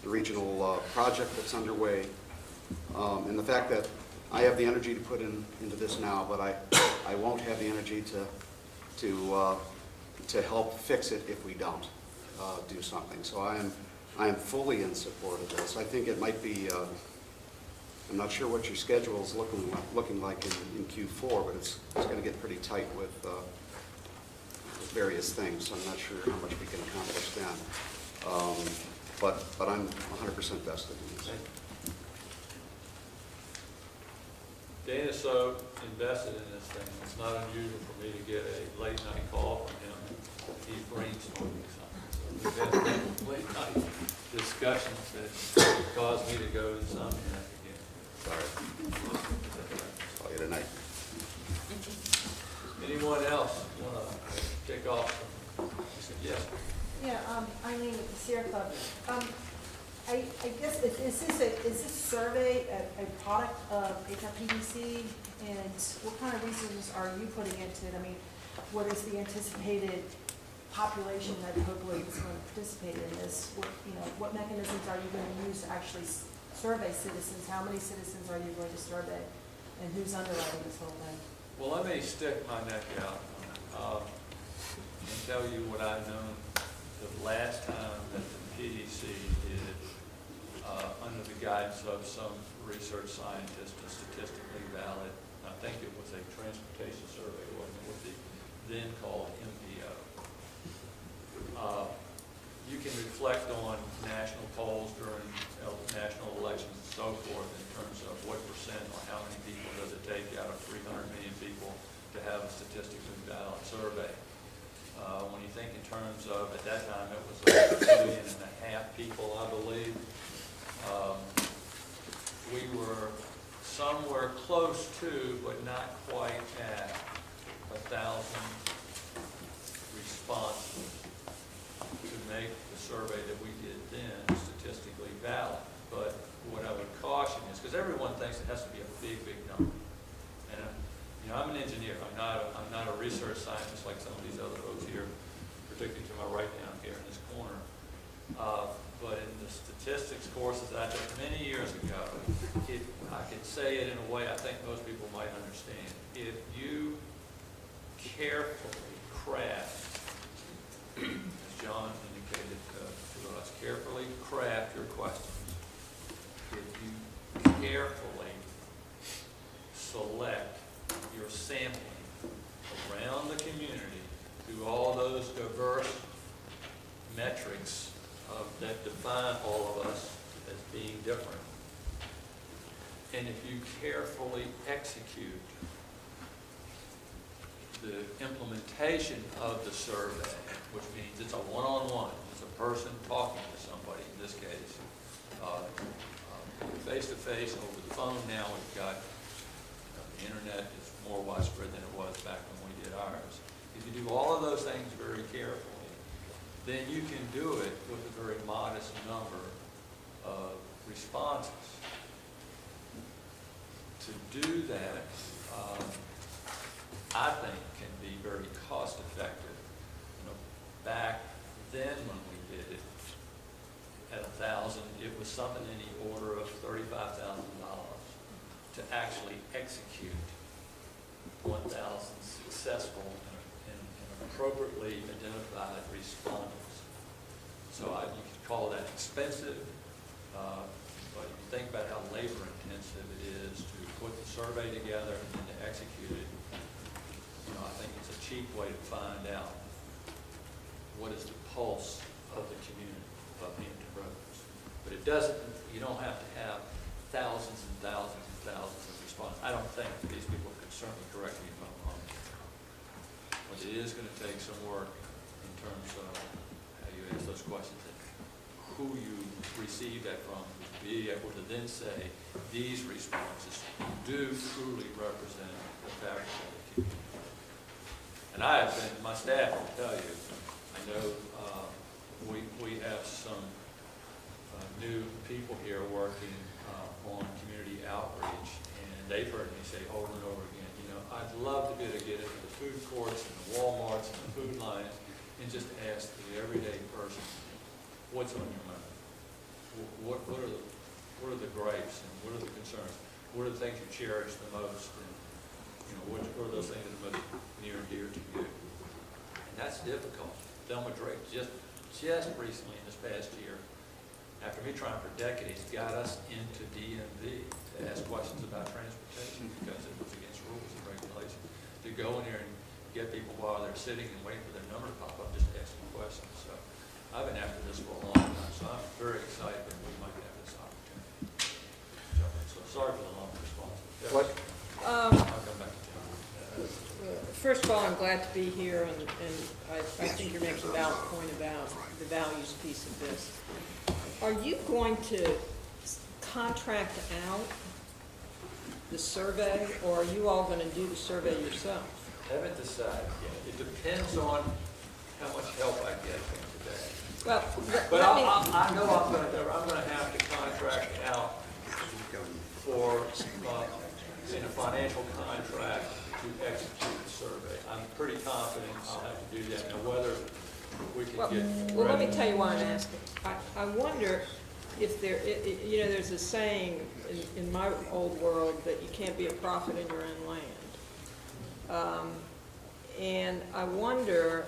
regional project that's underway, and the fact that I have the energy to put into this now, but I won't have the energy to help fix it if we don't do something. So I am fully in support of this. I think it might be. I'm not sure what your schedule is looking like in Q4, but it's going to get pretty tight with various things. So I'm not sure how much we can accomplish then. But I'm 100% vested in this. Dan is so invested in this thing, it's not unusual for me to get a late night call from him. He's brainstorming something. So we've had late night discussions that caused me to go insomnia again. Sorry. Call you tonight. Anyone else want to kick off? Yes. Yeah, Eileen with the Sierra Club. I guess, is this survey a product of HRPDC, and what kind of resources are you putting into it? I mean, what is the anticipated population that hopefully is going to participate in this? What mechanisms are you going to use to actually survey citizens? How many citizens are you going to survey, and who's underwriting this whole thing? Well, let me stick my neck out and tell you what I've known the last time that the PDC did, under the guidance of some research scientist, a statistically valid, I think it was a transportation survey, wasn't it, what they then called MPO. You can reflect on national polls during national elections and so forth in terms of what percent or how many people does it take out of 300 million people to have a statistically valid survey. When you think in terms of, at that time, it was like 1.5 million people, I believe. We were somewhere close to, but not quite at 1,000 responses to make the survey that we did then statistically valid. But what I would caution is, because everyone thinks it has to be a big, big number. And I'm an engineer. I'm not a research scientist like some of these other folks here, particularly to my right down here in this corner. But in the statistics courses I took many years ago, I could say it in a way I think most people might understand. If you carefully craft, as John indicated to us, carefully craft your questions, if you carefully select your sampling around the community through all those diverse metrics that define all of us as being different. And if you carefully execute the implementation of the survey, which means it's a one-on-one, it's a person talking to somebody, in this case, face-to-face, over the phone now, we've got, the internet is more widespread than it was back when we did ours. If you do all of those things very carefully, then you can do it with a very modest number of responses. To do that, I think can be very cost effective. Back then when we did it at 1,000, it was something in the order of $35,000 to actually execute 1,000 successful and appropriately identified respondents. So you could call that expensive, but if you think about how labor intensive it is to put the survey together and then to execute it, I think it's a cheap way to find out what is the pulse of the community of Hampton Roads. But it doesn't, you don't have to have thousands and thousands and thousands of responses. I don't think these people could certainly correct me if I'm wrong. But it is gonna take some work in terms of how you ask those questions and who you receive that from, to be able to then say, these responses do truly represent the fabric of the community. And I have been, my staff will tell you, I know we have some new people here working on community outreach, and they've heard me say over and over again, you know, I'd love to be able to get into the food courts and the Walmarts and the food lines and just ask the everyday person, what's on your mind? What are the gripes and what are the concerns? What are the things you cherish the most? And, you know, what are those things that are most near and dear to you? And that's difficult. Thelma Drake just recently in this past year, after me trying for decades, got us into DMV to ask questions about transportation because it was against rules and regulations. To go in there and get people while they're sitting and waiting for their number to pop up, just asking questions. So I've been after this for a long time, so I'm very excited that we might have this opportunity. So sorry for the long response. Yes. I'll come back to John. First of all, I'm glad to be here, and I think you're making a valid point about the values piece of this. Are you going to contract out the survey, or are you all going to do the survey yourself? Haven't decided yet. It depends on how much help I get from today. Well, but I know I'm going to have to contract out for in a financial contract to execute the survey. I'm pretty confident I'll have to do that. Now, whether we can get well, let me tell you why I'm asking. I wonder if there, you know, there's a saying in my old world that you can't be a prophet in your own land. And I wonder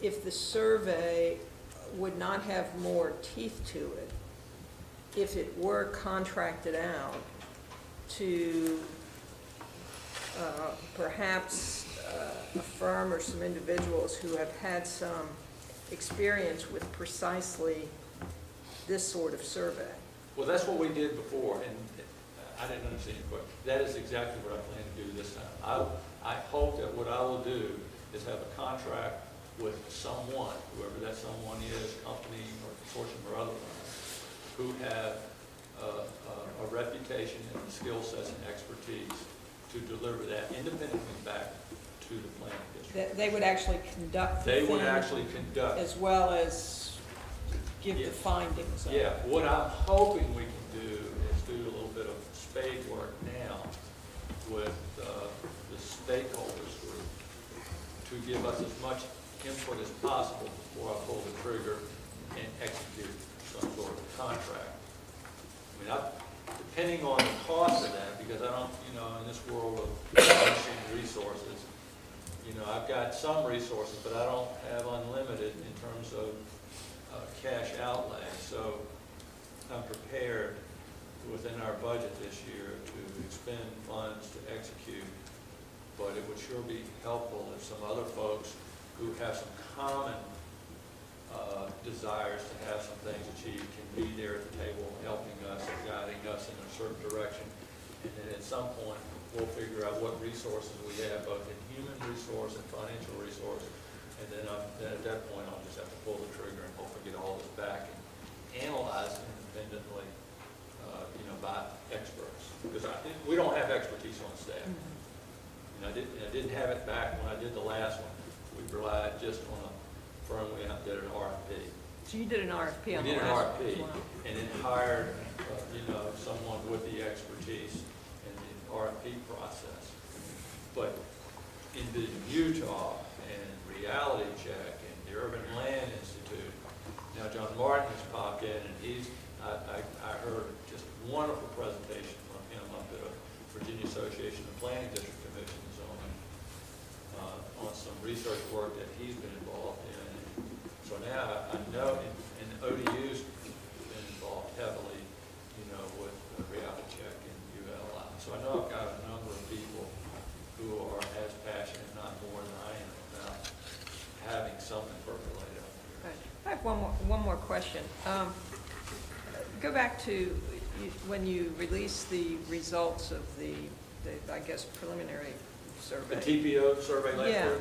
if the survey would not have more teeth to it if it were contracted out to perhaps a firm or some individuals who have had some experience with precisely this sort of survey. Well, that's what we did before, and I didn't understand your question. That is exactly what I plan to do this time. I hope that what I will do is have a contract with someone, whoever that someone is, company or consortium or otherwise, who have a reputation and the skill sets and expertise to deliver that independently back to the planning district. They would actually conduct the They would thing actually conduct. as well as give the findings. Yeah, what I'm hoping we can do is do a little bit of spade work now with the stakeholders group to give us as much input as possible before I pull the trigger and execute some sort of contract. I mean, depending on the cost of that, because I don't, you know, in this world of diminishing resources, you know, I've got some resources, but I don't have unlimited in terms of cash outlay. So I'm prepared within our budget this year to expend funds to execute, but it would sure be helpful if some other folks who have some common desires to have some things achieved can be there at the table helping us and guiding us in a certain direction. And then at some point, we'll figure out what resources we have, both in human resource and financial resource. And then at that point, I'll just have to pull the trigger and hopefully get all this back and analyzed independently, you know, by experts. Because we don't have expertise on staff. And I didn't have it back when I did the last one. We relied just on a firm we did an RFP. So you did an RFP on the We did an last RFP one. and then hired, you know, someone with the expertise in the RFP process. But in Utah and Reality Check and the Urban Land Institute, now John Martin has popped in and I heard just a wonderful presentation from him up at a Virginia Association of Planning District Commissions on some research work that he's been involved in. So now I know, and ODU's been involved heavily, you know, with Reality Check and ULI. So I know I've got a number of people who are as passionate, if not more than I am, about having something percolate up here. Right. I have one more question. go back to when you released the results of the I guess, preliminary survey. The TPO survey last Yeah. year?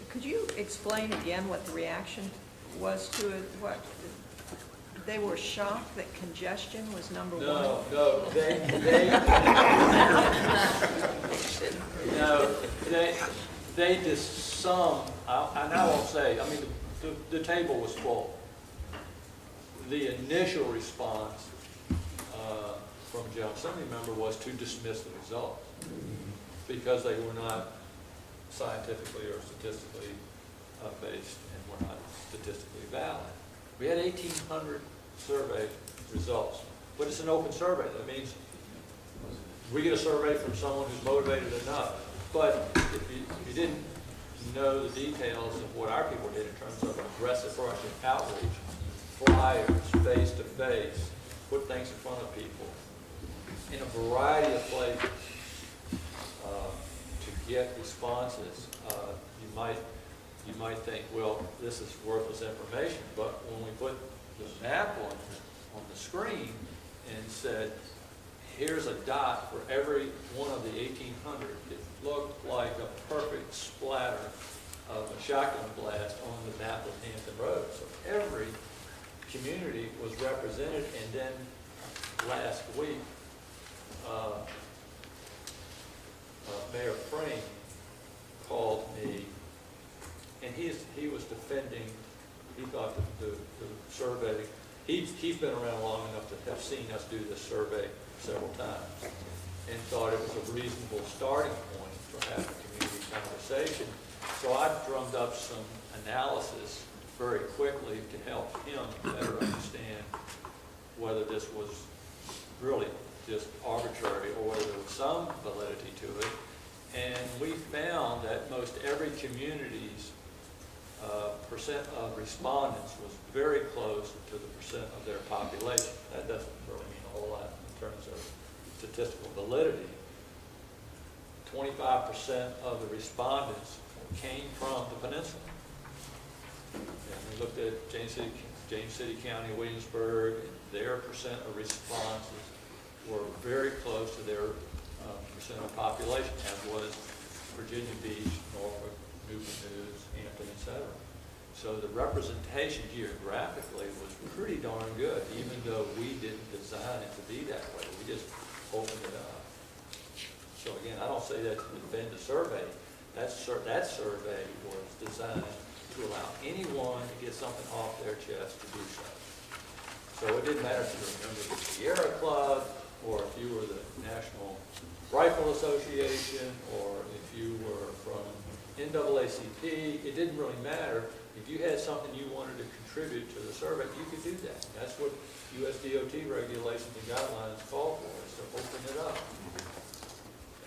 Could you explain again what the reaction was to it? What, they were shocked that congestion was number one? No, they just some, and I won't say, I mean, the table was full. The initial response from a General Assembly member was to dismiss the results because they were not scientifically or statistically based and were not statistically valid. We had 1,800 survey results, but it's an open survey. That means we get a survey from someone who's motivated enough. But if you didn't know the details of what our people did in terms of aggressive Russian outreach, flyers, face-to-face, put things in front of people, in a variety of places to get responses, you might think, well, this is worthless information. But when we put the map on the screen and said, here's a dot for every one of the 1,800, it looked like a perfect splatter of a shotgun blast on the map of Hampton Roads. So every community was represented, and then last week, Mayor Frame called me, and he was defending, he thought that the survey, he's been around long enough to have seen us do this survey several times, and thought it was a reasonable starting point for having a community conversation. So I drummed up some analysis very quickly to help him better understand whether this was really just arbitrary or whether there was some validity to it. And we found that most every community's percent of respondents was very close to the percent of their population. That doesn't really mean a whole lot in terms of statistical validity. 25% of the respondents came from the peninsula. And we looked at James City County, Williamsburg, and their percent of responses were very close to their percent of population, as was Virginia Beach, Norfolk, Newport News, Hampton, etc. So the representation geographically was pretty darn good, even though we didn't design it to be that way. We just opened it up. So again, I don't say that to defend the survey. That survey was designed to allow anyone to get something off their chest to do so. So it didn't matter if you were a member of the Sierra Club, or if you were the National Rifle Association, or if you were from NAACP. It didn't really matter. If you had something you wanted to contribute to the survey, you could do that. That's what US DOT regulations and guidelines call for, is to open it up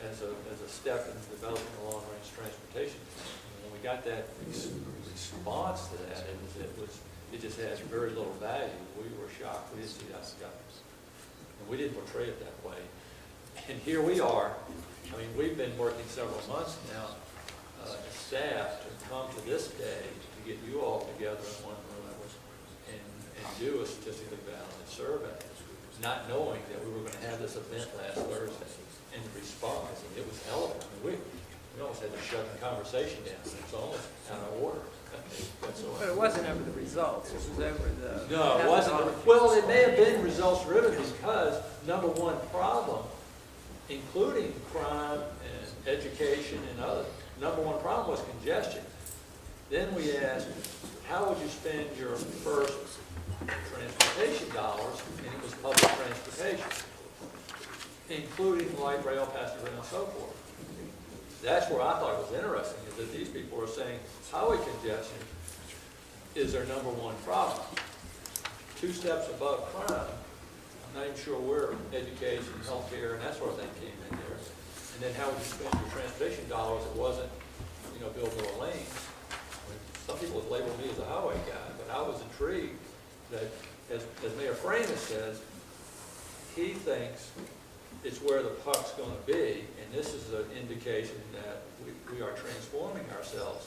as a step in developing a long-range transportation plan. And when we got that response to that, it just has very little value. We were shocked. We didn't see that stuff. And we didn't portray it that way. And here we are. I mean, we've been working several months now, as staff, to come to this day to get you all together in one room and do a statistically valid survey, not knowing that we were going to have this event last Thursday. And the response, it was elegant. I mean, we almost had to shut the conversation down. It's almost out of order. But it wasn't over the results, it was over the... No, it wasn't. Well, it may have been results driven because number one problem, including crime and education and other, number one problem was congestion. Then we asked, how would you spend your first transportation dollars? And it was public transportation, including light rail, passenger rail, and so forth. That's where I thought it was interesting, is that these people are saying highway congestion is their number one problem. 2 steps above crime. I'm not even sure where education, healthcare, and that sort of thing came in there. And then how would you spend your transportation dollars? It wasn't, build more lanes. I mean, some people have labeled me as a highway guy, but I was intrigued that, as Mayor Frame says, he thinks it's where the puck's going to be, and this is an indication that we are transforming ourselves.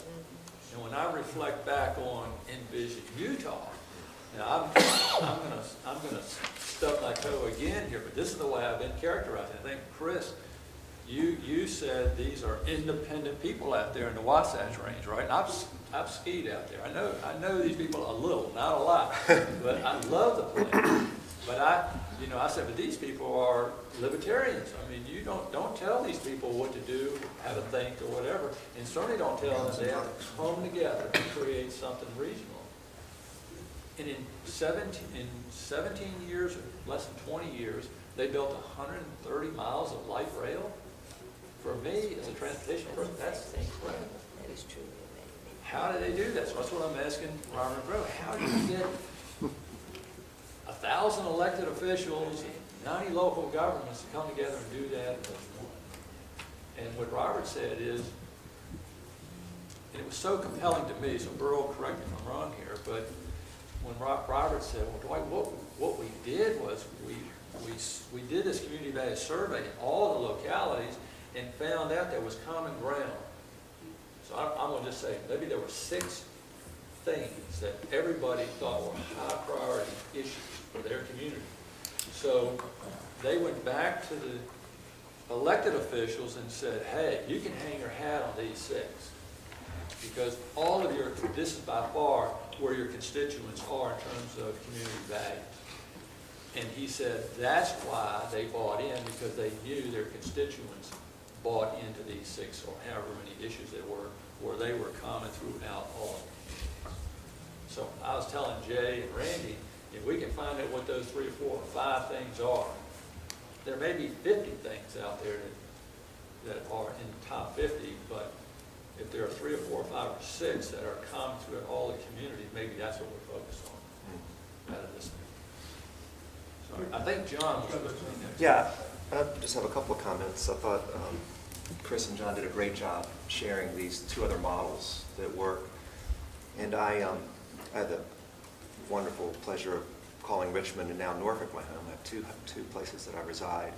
And when I reflect back on Envision Utah, Now, I'm gonna stub my toe again here, but this is the way I've been characterizing it. I think, Chris, you said these are independent people out there in the Wasatch Range, right? And I've skied out there. I know these people a little, not a lot, but I love the place. But I said, but these people are libertarians. I mean, you don't tell these people what to do, how to think, or whatever, and certainly don't tell them they have to come together to create something regional. And in 17 years, or less than 20 years, they built 130 miles of light rail. For me, as a transportation person, that's incredible. That is truly amazing. How did they do that? So that's what I'm asking Robert Grove. How do you get 1,000 elected officials, 90 local governments to come together and do that as one? And what Robert said is, and it was so compelling to me, so Burl, correct me if I'm wrong here, but when Robert said, well, Dwight, what we did was we did this community-based survey in all the localities and found out there was common ground. So I'm going to just say, maybe there were 6 things that everybody thought were high priority issues for their community. So they went back to the elected officials and said, hey, you can hang your hat on these 6. Because all of this is by far where your constituents are in terms of community values. And he said that's why they bought in, because they knew their constituents bought into these 6 or however many issues there were, where they were common throughout all of them. So I was telling Jay and Randy, if we can find out what those 3 or 4 or 5 things are, there may be 50 things out there that are in the top 50, but if there are 3 or 4 or 5 or 6 that are common throughout all the community, maybe that's what we're focused on out of this. Sorry, I think John was supposed to be next. Yeah, I just have a couple of comments. I thought Chris and John did a great job sharing these 2 other models that work. And I had the wonderful pleasure of calling Richmond and now Norfolk my home. I have two places that I reside.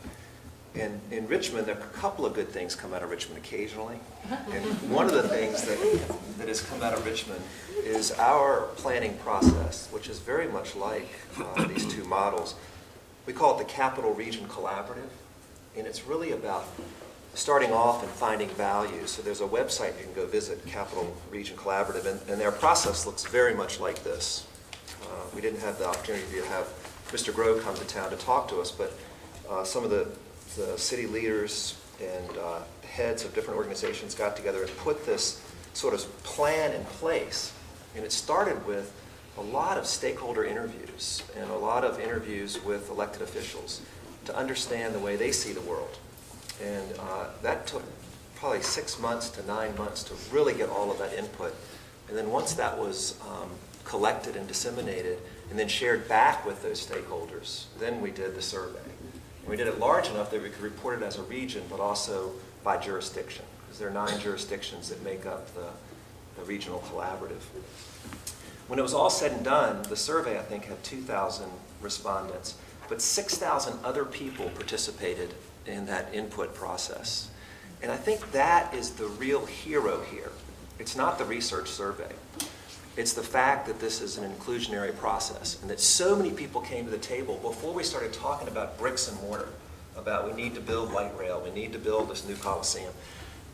And in Richmond, there are a couple of good things come out of Richmond occasionally. And one of the things that has come out of Richmond is our planning process, which is very much like these 2 models. We call it the Capital Region Collaborative, and it's really about starting off and finding value. So there's a website you can go visit, Capital Region Collaborative, and their process looks very much like this. We didn't have the opportunity to have Mr. Grove come to town to talk to us, but some of the city leaders and heads of different organizations got together and put this sort of plan in place. And it started with a lot of stakeholder interviews and a lot of interviews with elected officials to understand the way they see the world. And that took probably 6 months to 9 months to really get all of that input. And then once that was collected and disseminated and then shared back with those stakeholders, then we did the survey. And we did it large enough that we could report it as a region, but also by jurisdiction, because there are 9 jurisdictions that make up the regional collaborative. When it was all said and done, the survey, I think, had 2,000 respondents, but 6,000 other people participated in that input process. And I think that is the real hero here. It's not the research survey. It's the fact that this is an inclusionary process and that so many people came to the table before we started talking about bricks and mortar, about we need to build light rail, we need to build this new Coliseum,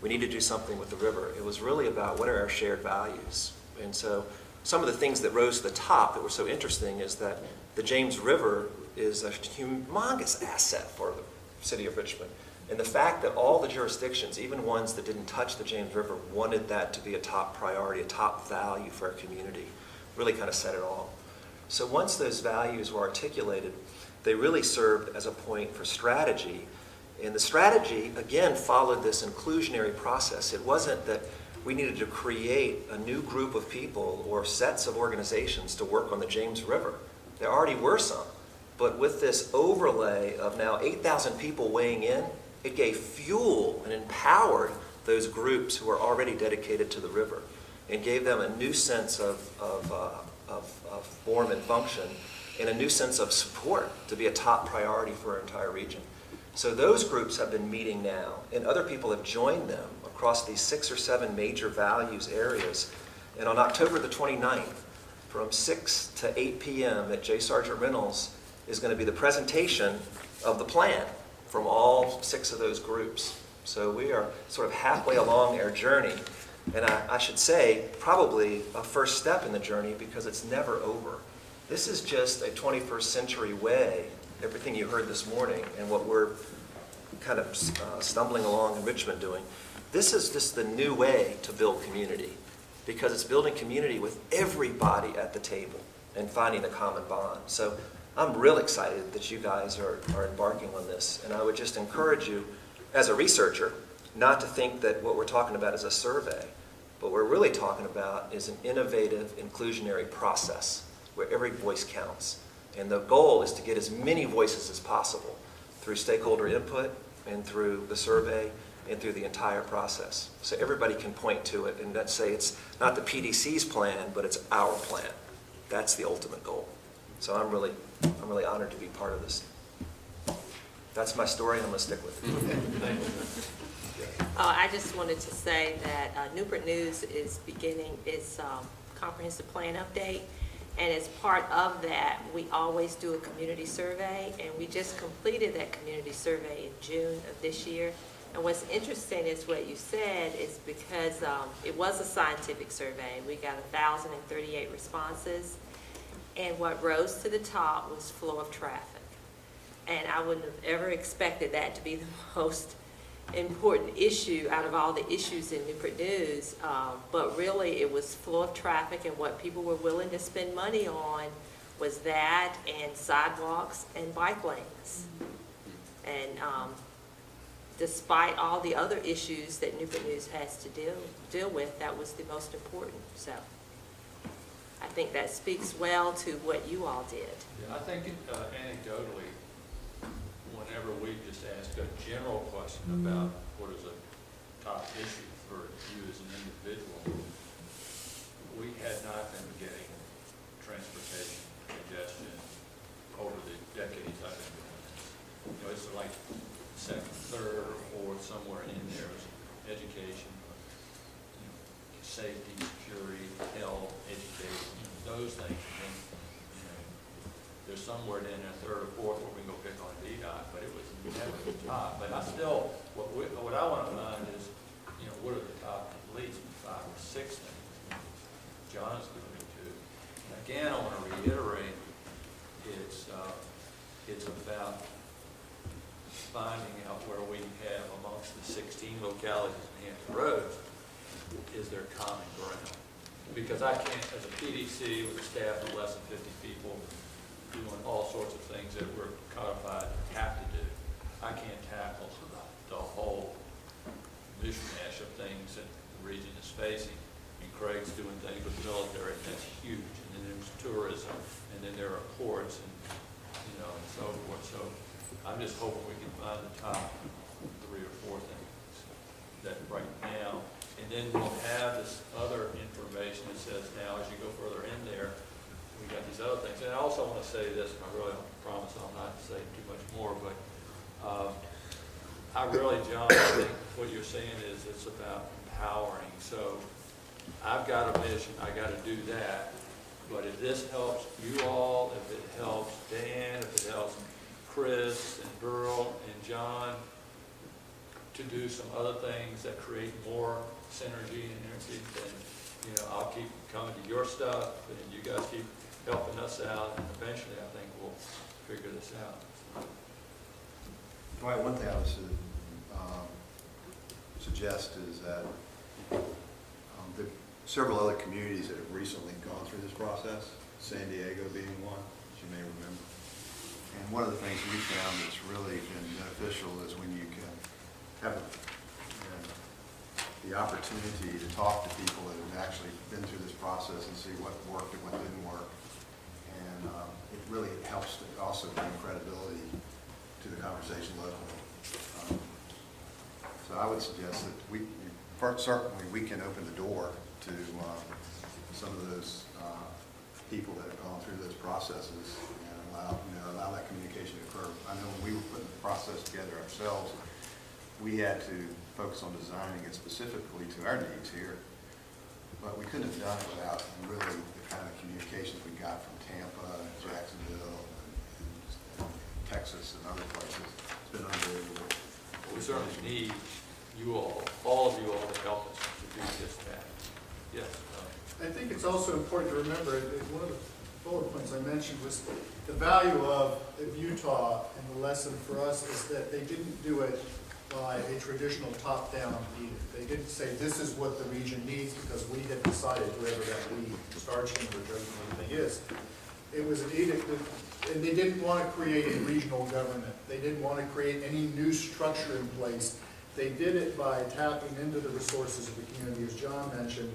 we need to do something with the river. It was really about what are our shared values. And so some of the things that rose to the top that were so interesting is that the James River is a humongous asset for the city of Richmond. And the fact that all the jurisdictions, even ones that didn't touch the James River, wanted that to be a top priority, a top value for our community, really kind of said it all. So once those values were articulated, they really served as a point for strategy. And the strategy, again, followed this inclusionary process. It wasn't that we needed to create a new group of people or sets of organizations to work on the James River. There already were some. But with this overlay of now 8,000 people weighing in, it gave fuel and empowered those groups who are already dedicated to the river and gave them a new sense of form and function and a new sense of support to be a top priority for our entire region. So those groups have been meeting now, and other people have joined them across these 6 or 7 major values areas. And on October the 29th, from 6 to 8 p.m. at J. Sargent Reynolds is going to be the presentation of the plan from all 6 of those groups. So we are sort of halfway along our journey. And I should say, probably a first step in the journey, because it's never over. This is just a 21st century way, everything you heard this morning and what we're kind of stumbling along in Richmond doing. This is just the new way to build community, because it's building community with everybody at the table and finding a common bond. So I'm real excited that you guys are embarking on this. And I would just encourage you, as a researcher, not to think that what we're talking about is a survey. What we're really talking about is an innovative, inclusionary process where every voice counts. And the goal is to get as many voices as possible through stakeholder input and through the survey and through the entire process. So everybody can point to it and let's say it's not the PDC's plan, but it's our plan. That's the ultimate goal. So I'm really honored to be part of this. That's my story, and I'm going to stick with it. I just wanted to say that Newport News is beginning its comprehensive plan update, and as part of that, we always do a community survey, and we just completed that community survey in June of this year. And what's interesting is what you said is because it was a scientific survey. We got 1,038 responses, and what rose to the top was flow of traffic. And I wouldn't have ever expected that to be the most important issue out of all the issues in Newport News, but really it was flow of traffic, and what people were willing to spend money on was that and sidewalks and bike lanes. And despite all the other issues that Newport News has to deal with, that was the most important. So I think that speaks well to what you all did. Yeah, I think anecdotally, whenever we just ask a general question about what is a top issue for you as an individual, we had not been getting transportation congestion over the decades I've been doing this. You know, it's like second, third, or fourth, somewhere in there is education, you know, safety, security, health, education, you know, those things. And, you know, there's somewhere in there third or fourth where we can go pick on DDOT, but it was never the top. But I still, what I want to find is, you know, what are the top at least 5 or 6 things John's going to. And again, I want to reiterate, it's about finding out where we have amongst the 16 localities in Hampton Roads, is there common ground? Because I can't, as a PDC with a staff of less than 50 people, doing all sorts of things that we're codified have to do, I can't tackle the whole mishmash of things that the region is facing. And Craig's doing things with the military, and that's huge. And then there's tourism, and then there are ports, and you know, and so forth. So I'm just hoping we can find the top 3 or 4 things that right now, and then we'll have this other information that says now as you go further in there, we got these other things. And I also want to say this, and I really promise I'll not say too much more, but I really, John, I think what you're saying is it's about empowering. So I've got a mission, I got to do that. But if this helps you all, if it helps Dan, if it helps Chris and Burl and John to do some other things that create more synergy and energy, then you know, I'll keep coming to your stuff, and you guys keep helping us out, and eventually I think we'll figure this out. Dwight, one thing I would suggest is that there are several other communities that have recently gone through this process, San Diego being one, as you may remember. And one of the things we found that's really been beneficial is when you can have the opportunity to talk to people that have actually been through this process and see what worked and what didn't work. And it really helps to also bring credibility to the conversation locally. So I would suggest that certainly we can open the door to some of those people that have gone through those processes and allow that communication to occur. I know when we were putting the process together ourselves, we had to focus on designing it specifically to our needs here. but we couldn't have done it without really the kind of communications we got from Tampa, and Jacksonville, and Texas, and other places. It's been unbelievable. We certainly need you all of you all to help us to do just that. Yes. I think it's also important to remember, one of the bullet points I mentioned was the value of Utah, and the lesson for us is that they didn't do it by a traditional top-down edict. They didn't say this is what the region needs because we had decided, whoever that we, Star Chamber, anything is. It was an edict that, and they didn't want to create a regional government. They didn't want to create any new structure in place. They did it by tapping into the resources of the community, as John mentioned,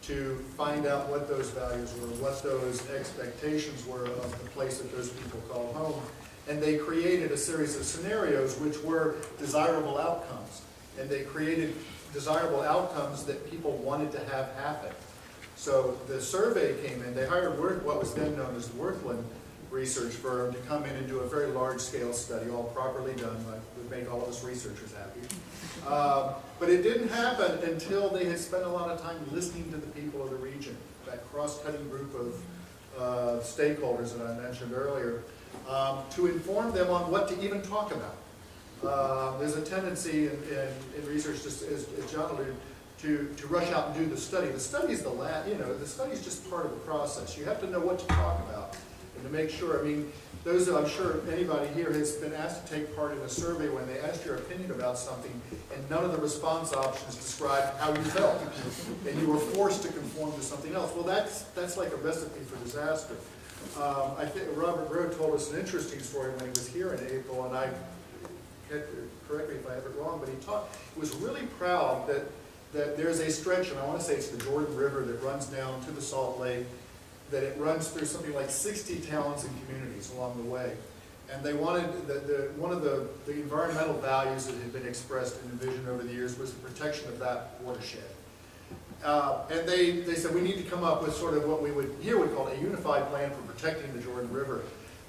to find out what those values were, what those expectations were of the place that those people call home. And they created a series of scenarios which were desirable outcomes. And they created desirable outcomes that people wanted to have happen. So the survey came in, they hired what was then known as the Worthland research firm to come in and do a very large-scale study, all properly done. Would make all of us researchers happy. But it didn't happen until they had spent a lot of time listening to the people of the region, that cross-cutting group of stakeholders that I mentioned earlier, to inform them on what to even talk about. There's a tendency in research, just as John alluded, to rush out and do the study. The study's the study's just part of the process. You have to know what to talk about and to make sure. I mean, I'm sure anybody here has been asked to take part in a survey when they asked your opinion about something, and none of the response options described how you felt, and you were forced to conform to something else. Well, that's like a recipe for disaster. I think Robert Groh told us an interesting story when he was here in April, and correct me if I have it wrong, but he was really proud that there's a stretch, and I want to say it's the Jordan River that runs down to the Salt Lake, that it runs through something like 60 towns and communities along the way. And they wanted, one of the environmental values that had been expressed in Envision over the years was the protection of that watershed. And they said we need to come up with sort of what we would call a unified plan for protecting the Jordan River.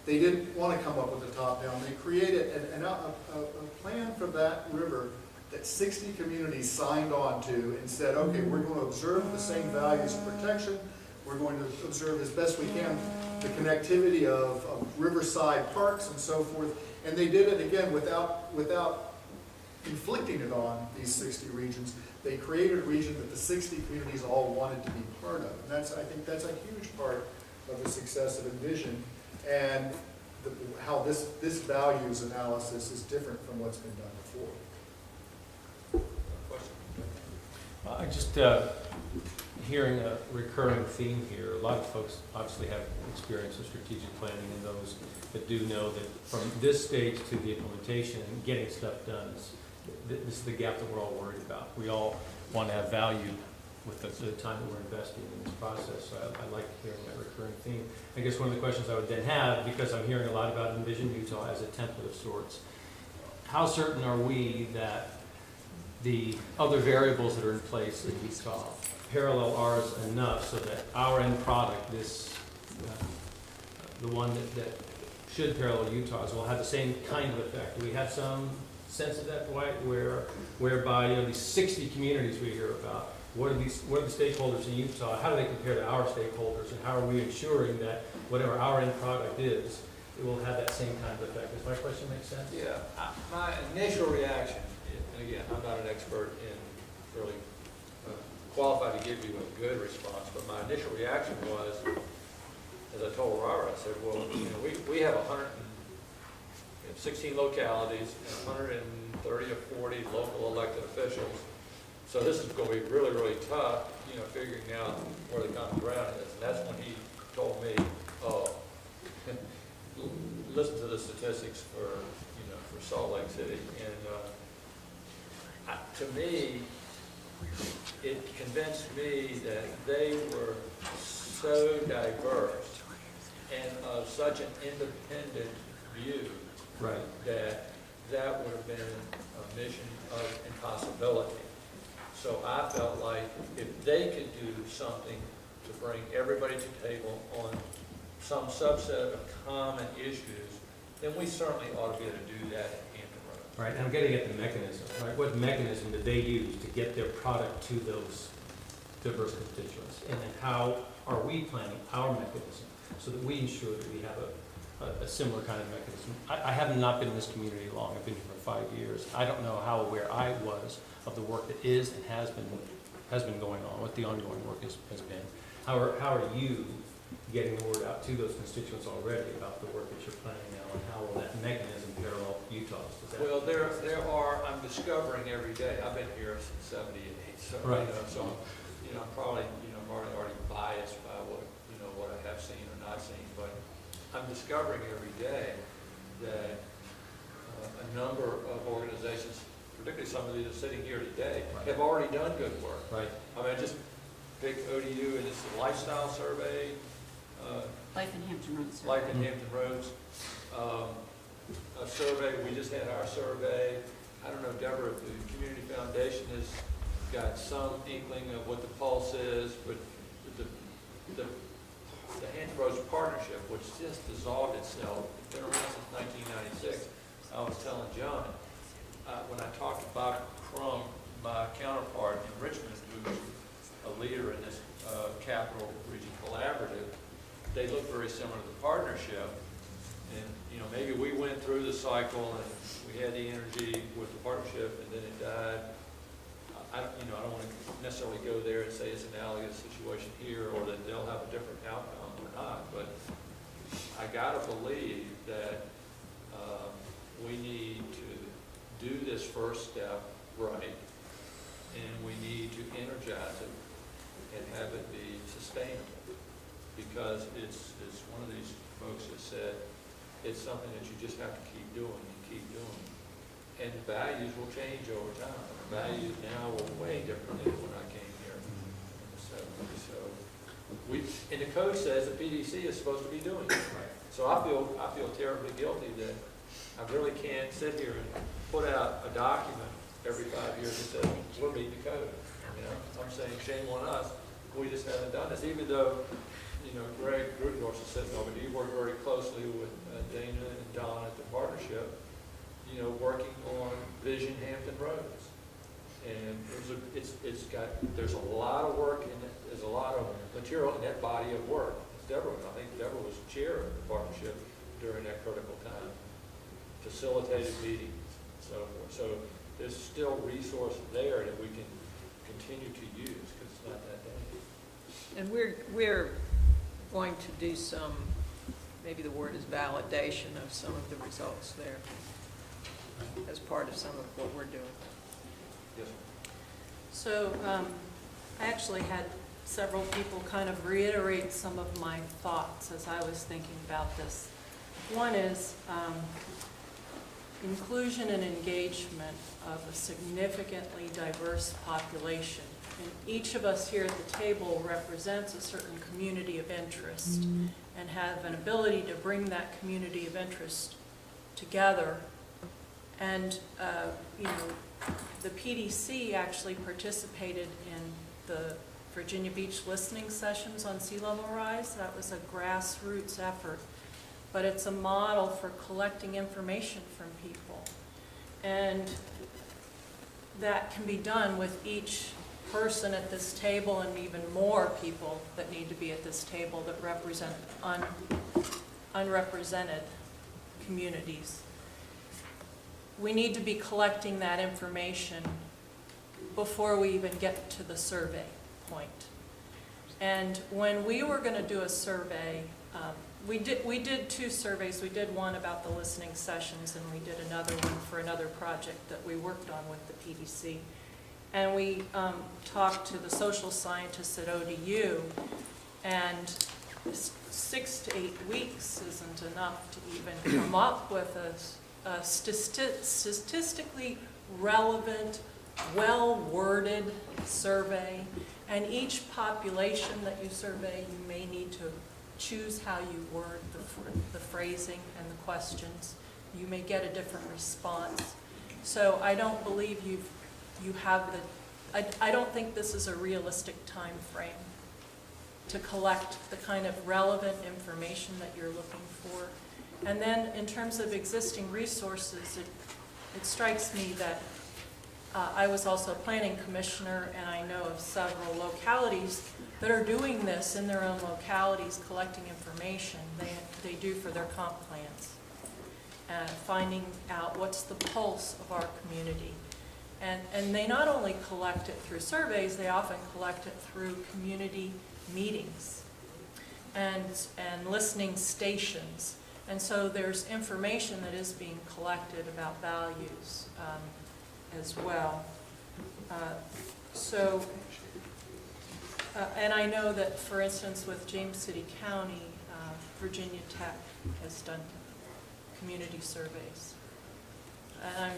They didn't want to come up with a top-down. They created a plan for that river that 60 communities signed on to and said, okay, we're going to observe the same values of protection. We're going to observe as best we can the connectivity of riverside parks and so forth. And they did it, again, without inflicting it on these 60 regions. They created a region that the 60 communities all wanted to be part of. And I think that's a huge part of the success of Envision, and how this values analysis is different from what's been done before. I just hearing a recurring theme here. A lot of folks obviously have experience with strategic planning, and those that do know that from this stage to the implementation and getting stuff done, this is the gap that we're all worried about. We all want to have value with the time that we're investing in this process. So I like hearing that recurring theme. I guess one of the questions I would then have, because I'm hearing a lot about Envision Utah as a template of sorts, how certain are we that the other variables that are in place in Utah parallel ours enough so that our end product, the one that should parallel Utah's, will have the same kind of effect? Do we have some sense of that, Dwight, whereby these 60 communities we hear about, what are the stakeholders in Utah, how do they compare to our stakeholders, and how are we ensuring that whatever our end product is, it will have that same kind of effect? Does my question make sense? Yeah, my initial reaction, and again, I'm not an expert in really qualified to give you a good response, but my initial reaction was, as I told Robert, I said, well, we have 16 localities and 130 or 40 local elected officials. So this is going to be really, really tough, figuring out where the common ground is. And that's when he told me, oh, listen to the statistics for Salt Lake City. And to me, it convinced me that they were so diverse and of such an independent view, right, that would have been a mission of impossibility. So I felt like if they could do something to bring everybody to the table on some subset of common issues, then we certainly ought to be able to do that at Hampton Roads. Right, and I'm getting at the mechanism. Right, what mechanism did they use to get their product to those diverse constituents? And then how are we planning our mechanism so that we ensure that we have a similar kind of mechanism? I have not been in this community long. I've been here for 5 years. I don't know how aware I was of the work that is and has been going on, what the ongoing work has been. How are you getting the word out to those constituents already about the work that you're planning now, and how will that mechanism parallel Utah's? Well, there are, I'm discovering every day. I've been here since '78, so, right. I'm probably, I'm already biased by what I have seen or not seen, but I'm discovering every day that a number of organizations, particularly some of these are sitting here today, have already done good work. Right. I mean, just pick ODU and it's the lifestyle survey. Life in Hampton Roads. Life in Hampton Roads. A survey, we just had our survey. I don't know, Deborah, if the Community Foundation has got some inkling of what the pulse is, but the Hampton Roads Partnership, which just dissolved itself, it's been around since 1996. I was telling John, when I talked to Bob Crum, my counterpart in Richmond, who's a leader in this Capital Region Collaborative, they look very similar to the partnership. And, maybe we went through the cycle and we had the energy with the partnership and then it died. I don't want to necessarily go there and say it's an analogous situation here or that they'll have a different outcome or not, but I gotta believe that we need to do this first step right, and we need to energize it and have it be sustainable, because it's one of these folks that said it's something that you just have to keep doing and keep doing. And the values will change over time. The values now are way different than when I came here in the 70s. So and the code says the PDC is supposed to be doing it. So I feel terribly guilty that I really can't sit here and put out a document every 5 years that says we're meeting the code. I'm saying shame on us. We just haven't done this, even though Greg Grudendorf is sitting over there. You work very closely with Dana and Don at the partnership, working on Envision Hampton Roads. And there's a lot of work in it. There's a lot of material in that body of work. I think Deborah was chair of the partnership during that critical time, facilitated meetings and so forth. So there's still resources there that we can continue to use because it's not that dangerous. And we're going to do some, maybe the word is validation of some of the results there as part of some of what we're doing. Yes. So I actually had several people kind of reiterate some of my thoughts as I was thinking about this. One is inclusion and engagement of a significantly diverse population. And each of us here at the table represents a certain community of interest and have an ability to bring that community of interest together. And, the PDC actually participated in the Virginia Beach listening sessions on sea level rise. That was a grassroots effort, but it's a model for collecting information from people. And that can be done with each person at this table and even more people that need to be at this table that represent unrepresented communities. We need to be collecting that information before we even get to the survey point. And when we were going to do a survey, we did two surveys. We did one about the listening sessions, and we did another one for another project that we worked on with the PDC. And we talked to the social scientists at ODU, and 6 to 8 weeks isn't enough to even come up with a statistically relevant, well-worded survey. And each population that you survey, you may need to choose how you word the phrasing and the questions. You may get a different response. So I don't believe you have I don't think this is a realistic time frame to collect the kind of relevant information that you're looking for. And then in terms of existing resources, it strikes me that I was also a planning commissioner, and I know of several localities that are doing this in their own localities, collecting information they do for their comp plans, and finding out what's the pulse of our community. And they not only collect it through surveys, they often collect it through community meetings and listening stations. And so there's information that is being collected about values as well. And I know that, for instance, with James City County, Virginia Tech has done community surveys. And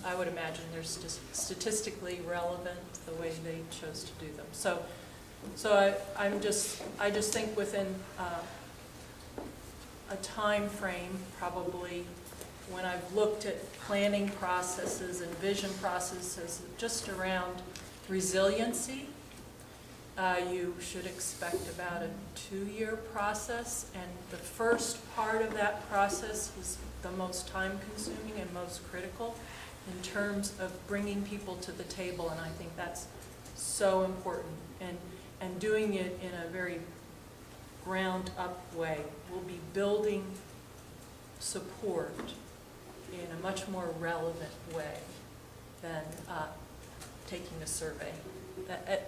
I would imagine they're statistically relevant the way they chose to do them. So I just think within a time frame, probably, when I've looked at planning processes and vision processes just around resiliency, you should expect about a 2-year process, and the first part of that process is the most time-consuming and most critical in terms of bringing people to the table, and I think that's so important. And doing it in a very ground-up way. We'll be building support in a much more relevant way than taking a survey.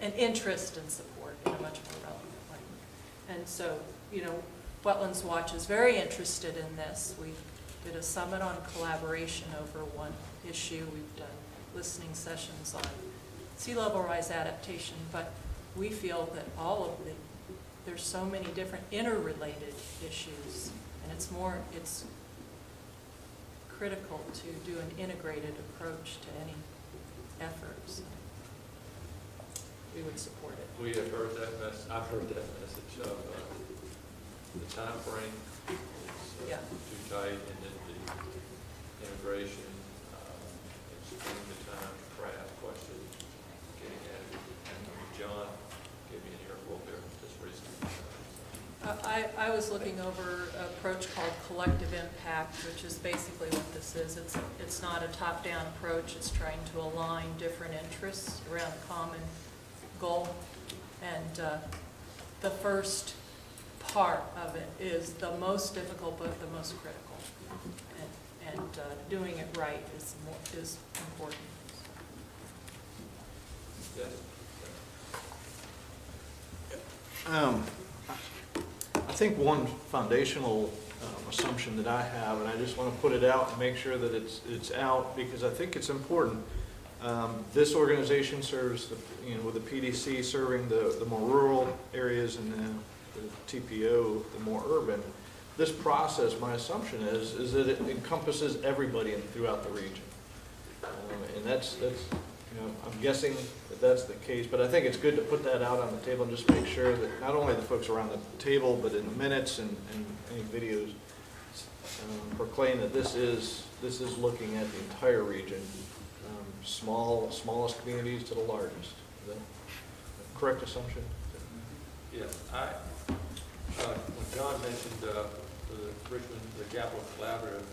An interest in support in a much more relevant way. And so, Wetlands Watch is very interested in this. We did a summit on collaboration over one issue. We've done listening sessions on sea level rise adaptation, but we feel that there's so many different interrelated issues, and it's critical to do an integrated approach to any efforts. We would support it. We have heard that I've heard that message of the time frame is too tight, and then the integration, spending the time to craft questions, getting at it. And John gave me an earful there just recently. I was looking over an approach called collective impact, which is basically what this is. It's not a top-down approach. It's trying to align different interests around a common goal. And the first part of it is the most difficult, but the most critical. And doing it right is important. Yes. I think one foundational assumption that I have, and I just want to put it out and make sure that it's out, because I think it's important. This organization serves, with the PDC serving the more rural areas, and the TPO, the more urban. This process, my assumption is that it encompasses everybody throughout the region. And that's I'm guessing that that's the case, but I think it's good to put that out on the table and just make sure that not only the folks around the table, but in the minutes and any videos, proclaim that this is looking at the entire region, smallest communities to the largest. Is that a correct assumption? Yeah, when John mentioned the Richmond, the Capital Collaborative,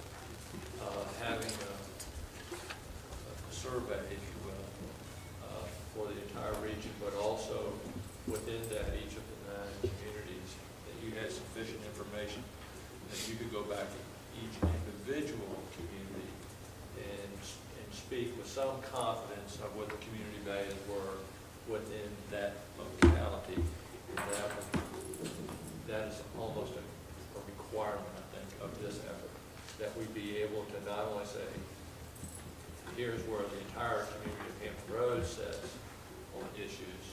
having a survey, if you will, for the entire region, but also within that, each of the 9 communities, that you had sufficient information that you could go back to each individual community and speak with some confidence of what the community values were within that locality. That is almost a requirement, I think, of this effort, that we be able to not only say, here's where the entire community of Hampton Roads says on issues,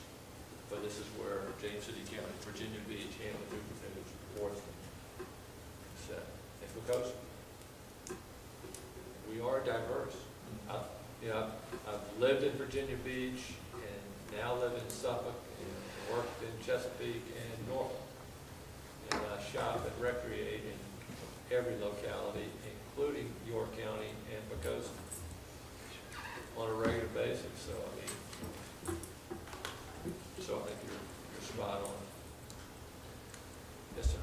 but this is where James City County, Virginia Beach, Hamlin, Newport News, Portsmouth said. And because we are diverse. I've lived in Virginia Beach and now live in Suffolk and worked in Chesapeake and Norfolk. And I shop and recreate in every locality, including York County and Pocosin, on a regular basis. So I think you're spot on. Yes, sir.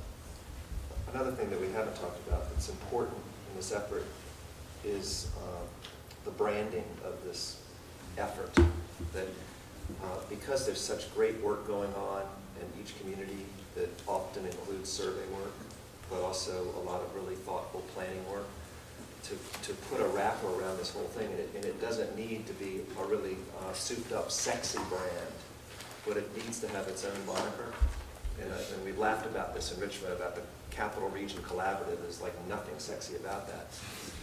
Another thing that we haven't talked about that's important in this effort is the branding of this effort that because there's such great work going on in each community that often includes survey work, but also a lot of really thoughtful planning work, to put a wrapper around this whole thing. And it doesn't need to be a really souped up, sexy brand, but it needs to have its own moniker. And we've laughed about this in Richmond, about the Capital Region Collaborative. There's like nothing sexy about that.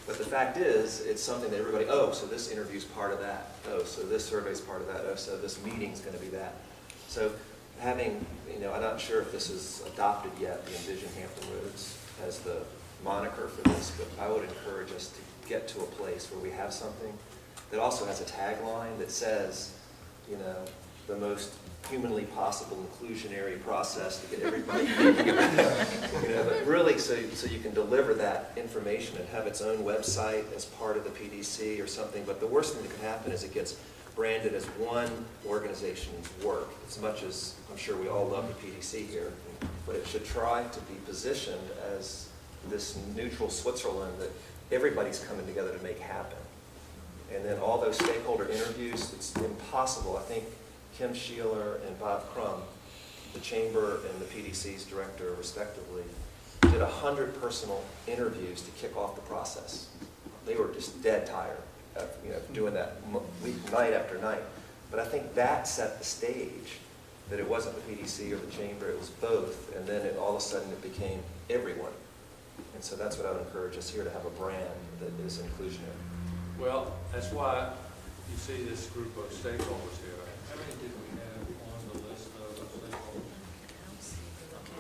But the fact is, it's something that everybody, oh, so this interview's part of that. Oh, so this survey's part of that. Oh, so this meeting's going to be that. So having, I'm not sure if this is adopted yet, the Envision Hampton Roads as the moniker for this, but I would encourage us to get to a place where we have something that also has a tagline that says, the most humanly possible inclusionary process to get everybody thinking about it. But really so you can deliver that information and have its own website as part of the PDC or something. But the worst thing that could happen is it gets branded as one organization's work, as much as I'm sure we all love the PDC here, but it should try to be positioned as this neutral Switzerland that everybody's coming together to make happen. And then all those stakeholder interviews, it's impossible. I think Kim Sheeler and Bob Crum, the Chamber and the PDC's director respectively, did 100 personal interviews to kick off the process. They were just dead tired of doing that night after night. But I think that set the stage, that it wasn't the PDC or the Chamber, it was both, and then all of a sudden it became everyone. And so that's what I would encourage us here, to have a brand that is inclusionary. Well, that's why you see this group of stakeholders here. How many did we have on the list of stakeholders?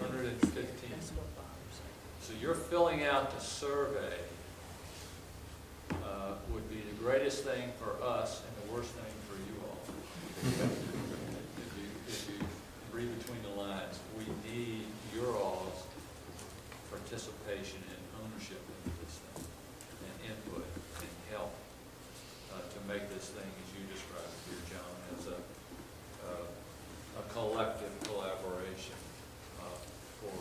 115. So you're filling out the survey would be the greatest thing for us and the worst thing for you all. if you read between the lines, we need your all's participation and ownership in this thing, and input and help to make this thing, as you described here, John, as a collective collaboration for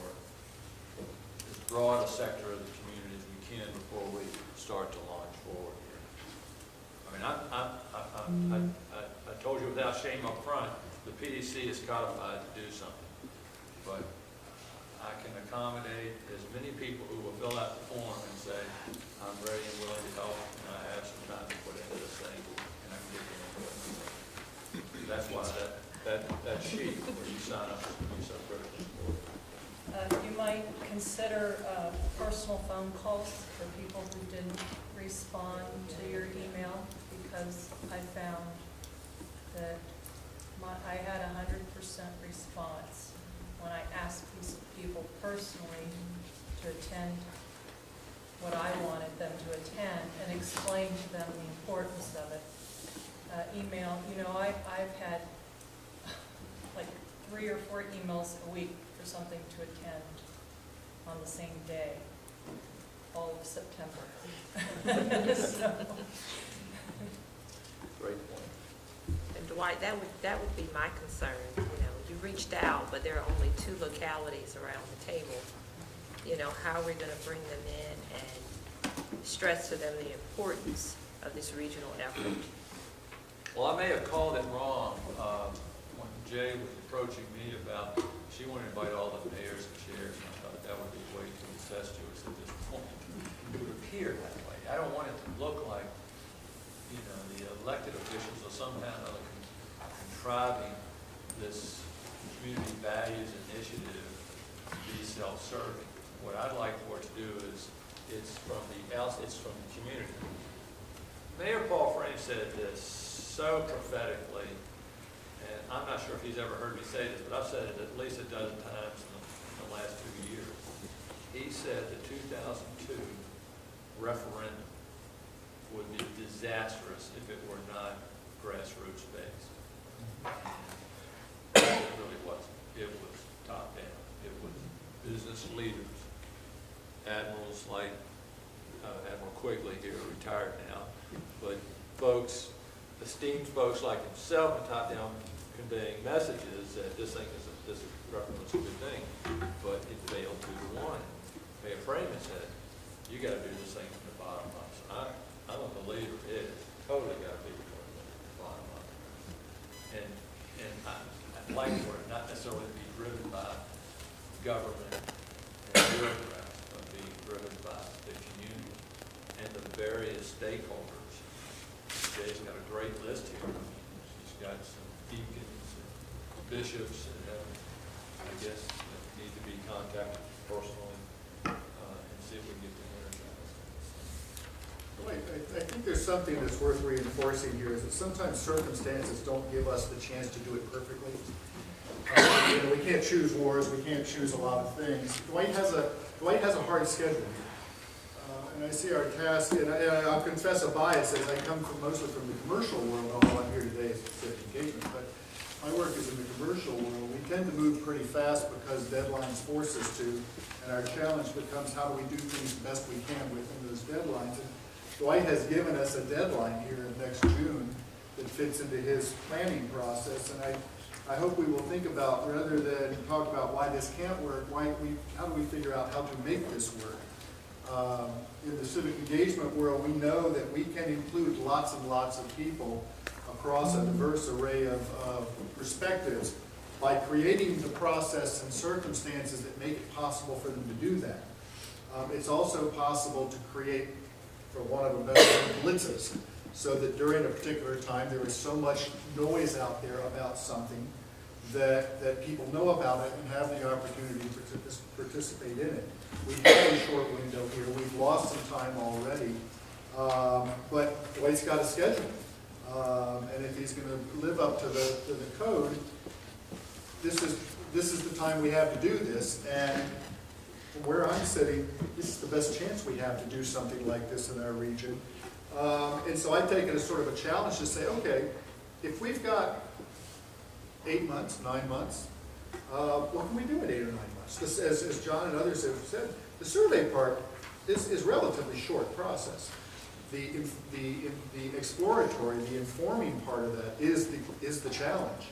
as broad a sector of the community as we can before we start to launch forward here. I mean, I told you without shame up front, the PDC is codified to do something, but I can accommodate as many people who will fill out the form and say, I'm ready and willing to help, and I have some time to put into this thing, and I can get them into it. That's why that sheet where you sign up is so critical. You might consider personal phone calls for people who didn't respond to your email, because I found that I had 100% response when I asked these people personally to attend what I wanted them to attend and explain to them the importance of it. Email, I've had like 3 or 4 emails a week for something to attend on the same day, all of September. So. Great point. And Dwight, that would be my concern. You reached out, but there are only 2 localities around the table. How are we going to bring them in and stress to them the importance of this regional effort? Well, I may have called it wrong when Jay was approaching me about, she wanted to invite all the mayors and chairs, and I thought that would be way too incestuous at this point. It would appear that way. I don't want it to look like, the elected officials are somehow or other contriving this community values initiative to be self-serving. What I'd like for it to do is, it's from the community. Mayor Paul Frame said this so prophetically, and I'm not sure if he's ever heard me say this, but I've said it at least a dozen times in the last 2 years. He said the 2002 referendum would be disastrous if it were not grassroots based. It really wasn't. It was top down. It was business leaders, admirals like Admiral Quigley here, retired now, but folks, esteemed folks like himself, and top down conveying messages that this referendum is a good thing, but it failed 2-1. Mayor Freeman said, you got to do this thing from the bottom up. So I'm a believer it totally got to be from the bottom like for it not necessarily to be driven by government and bureaucrats, but be driven by the community and the various stakeholders. Jay's got a great list here. She's got some deacons and bishops and I guess that need to be contacted personally and see if we can get them energized. I think there's something that's worth reinforcing here, is that sometimes circumstances don't give us the chance to do it perfectly. We can't choose wars, we can't choose a lot of things. Dwight has a hard schedule. And I see our task, and I'll confess a bias, as I come mostly from the commercial world, although I'm here today as a civic engagement, but my work is in the commercial world. We tend to move pretty fast because deadlines force us to, and our challenge becomes how do we do things the best we can within those deadlines. And Dwight has given us a deadline here next June that fits into his planning process, and I hope we will think about, rather than talk about why this can't work, how do we figure out how to make this work? In the civic engagement world, we know that we can include lots and lots of people across a diverse array of perspectives by creating the process and circumstances that make it possible for them to do that. It's also possible to create, for want of a better word, blitzes, so that during a particular time there is so much noise out there about something that people know about it and have the opportunity to participate in it. We have a short window here. We've lost some time already, but Dwight's got a schedule. And if he's going to live up to the code, this is the time we have to do this. And from where I'm sitting, this is the best chance we have to do something like this in our region. And so I take it as sort of a challenge to say, okay, if we've got 8 months, 9 months, what can we do in 8 or 9 months? This, as John and others have said, the survey part is relatively short process. The exploratory, the informing part of that is the challenge.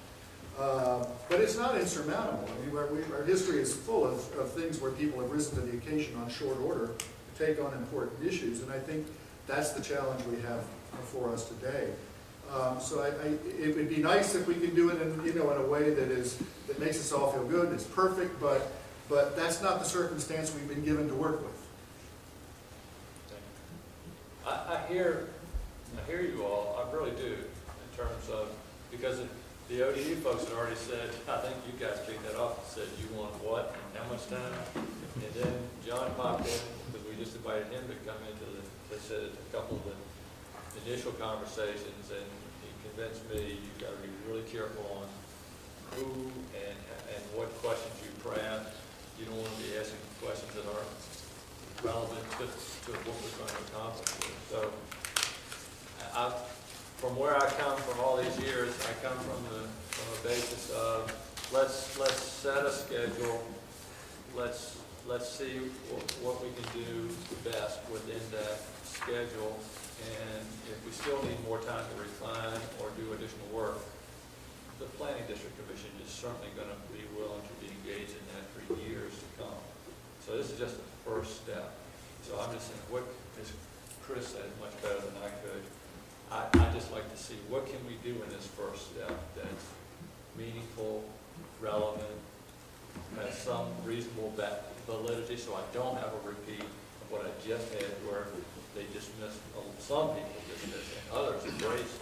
But it's not insurmountable. I mean, our history is full of things where people have risen to the occasion on short order to take on important issues, and I think that's the challenge we have before us today. So it would be nice if we could do it in a way that makes us all feel good. It's perfect, but that's not the circumstance we've been given to work with. I hear you all, I really do, in terms of, because the ODU folks had already said, I think you guys picked that up and said you want what and how much time, and then John popped in, because we just invited him to come into they said a couple of the initial conversations, and he convinced me you've got to be really careful on who and what questions you craft. You don't want to be asking questions that aren't relevant to what we're trying to accomplish. So, from where I come from all these years, I come from a basis of let's set a schedule. Let's see what we can do best within that schedule, and if we still need more time to refine or do additional work, the Planning District Commission is certainly going to be willing to be engaged in that for years to come. So this is just the first step. So I'm just saying, what, as Chris said much better than I could, I'd just like to see what can we do in this first step that's meaningful, relevant, has some reasonable validity, so I don't have a repeat of what I just had where they dismissed, some people dismissed, and others embraced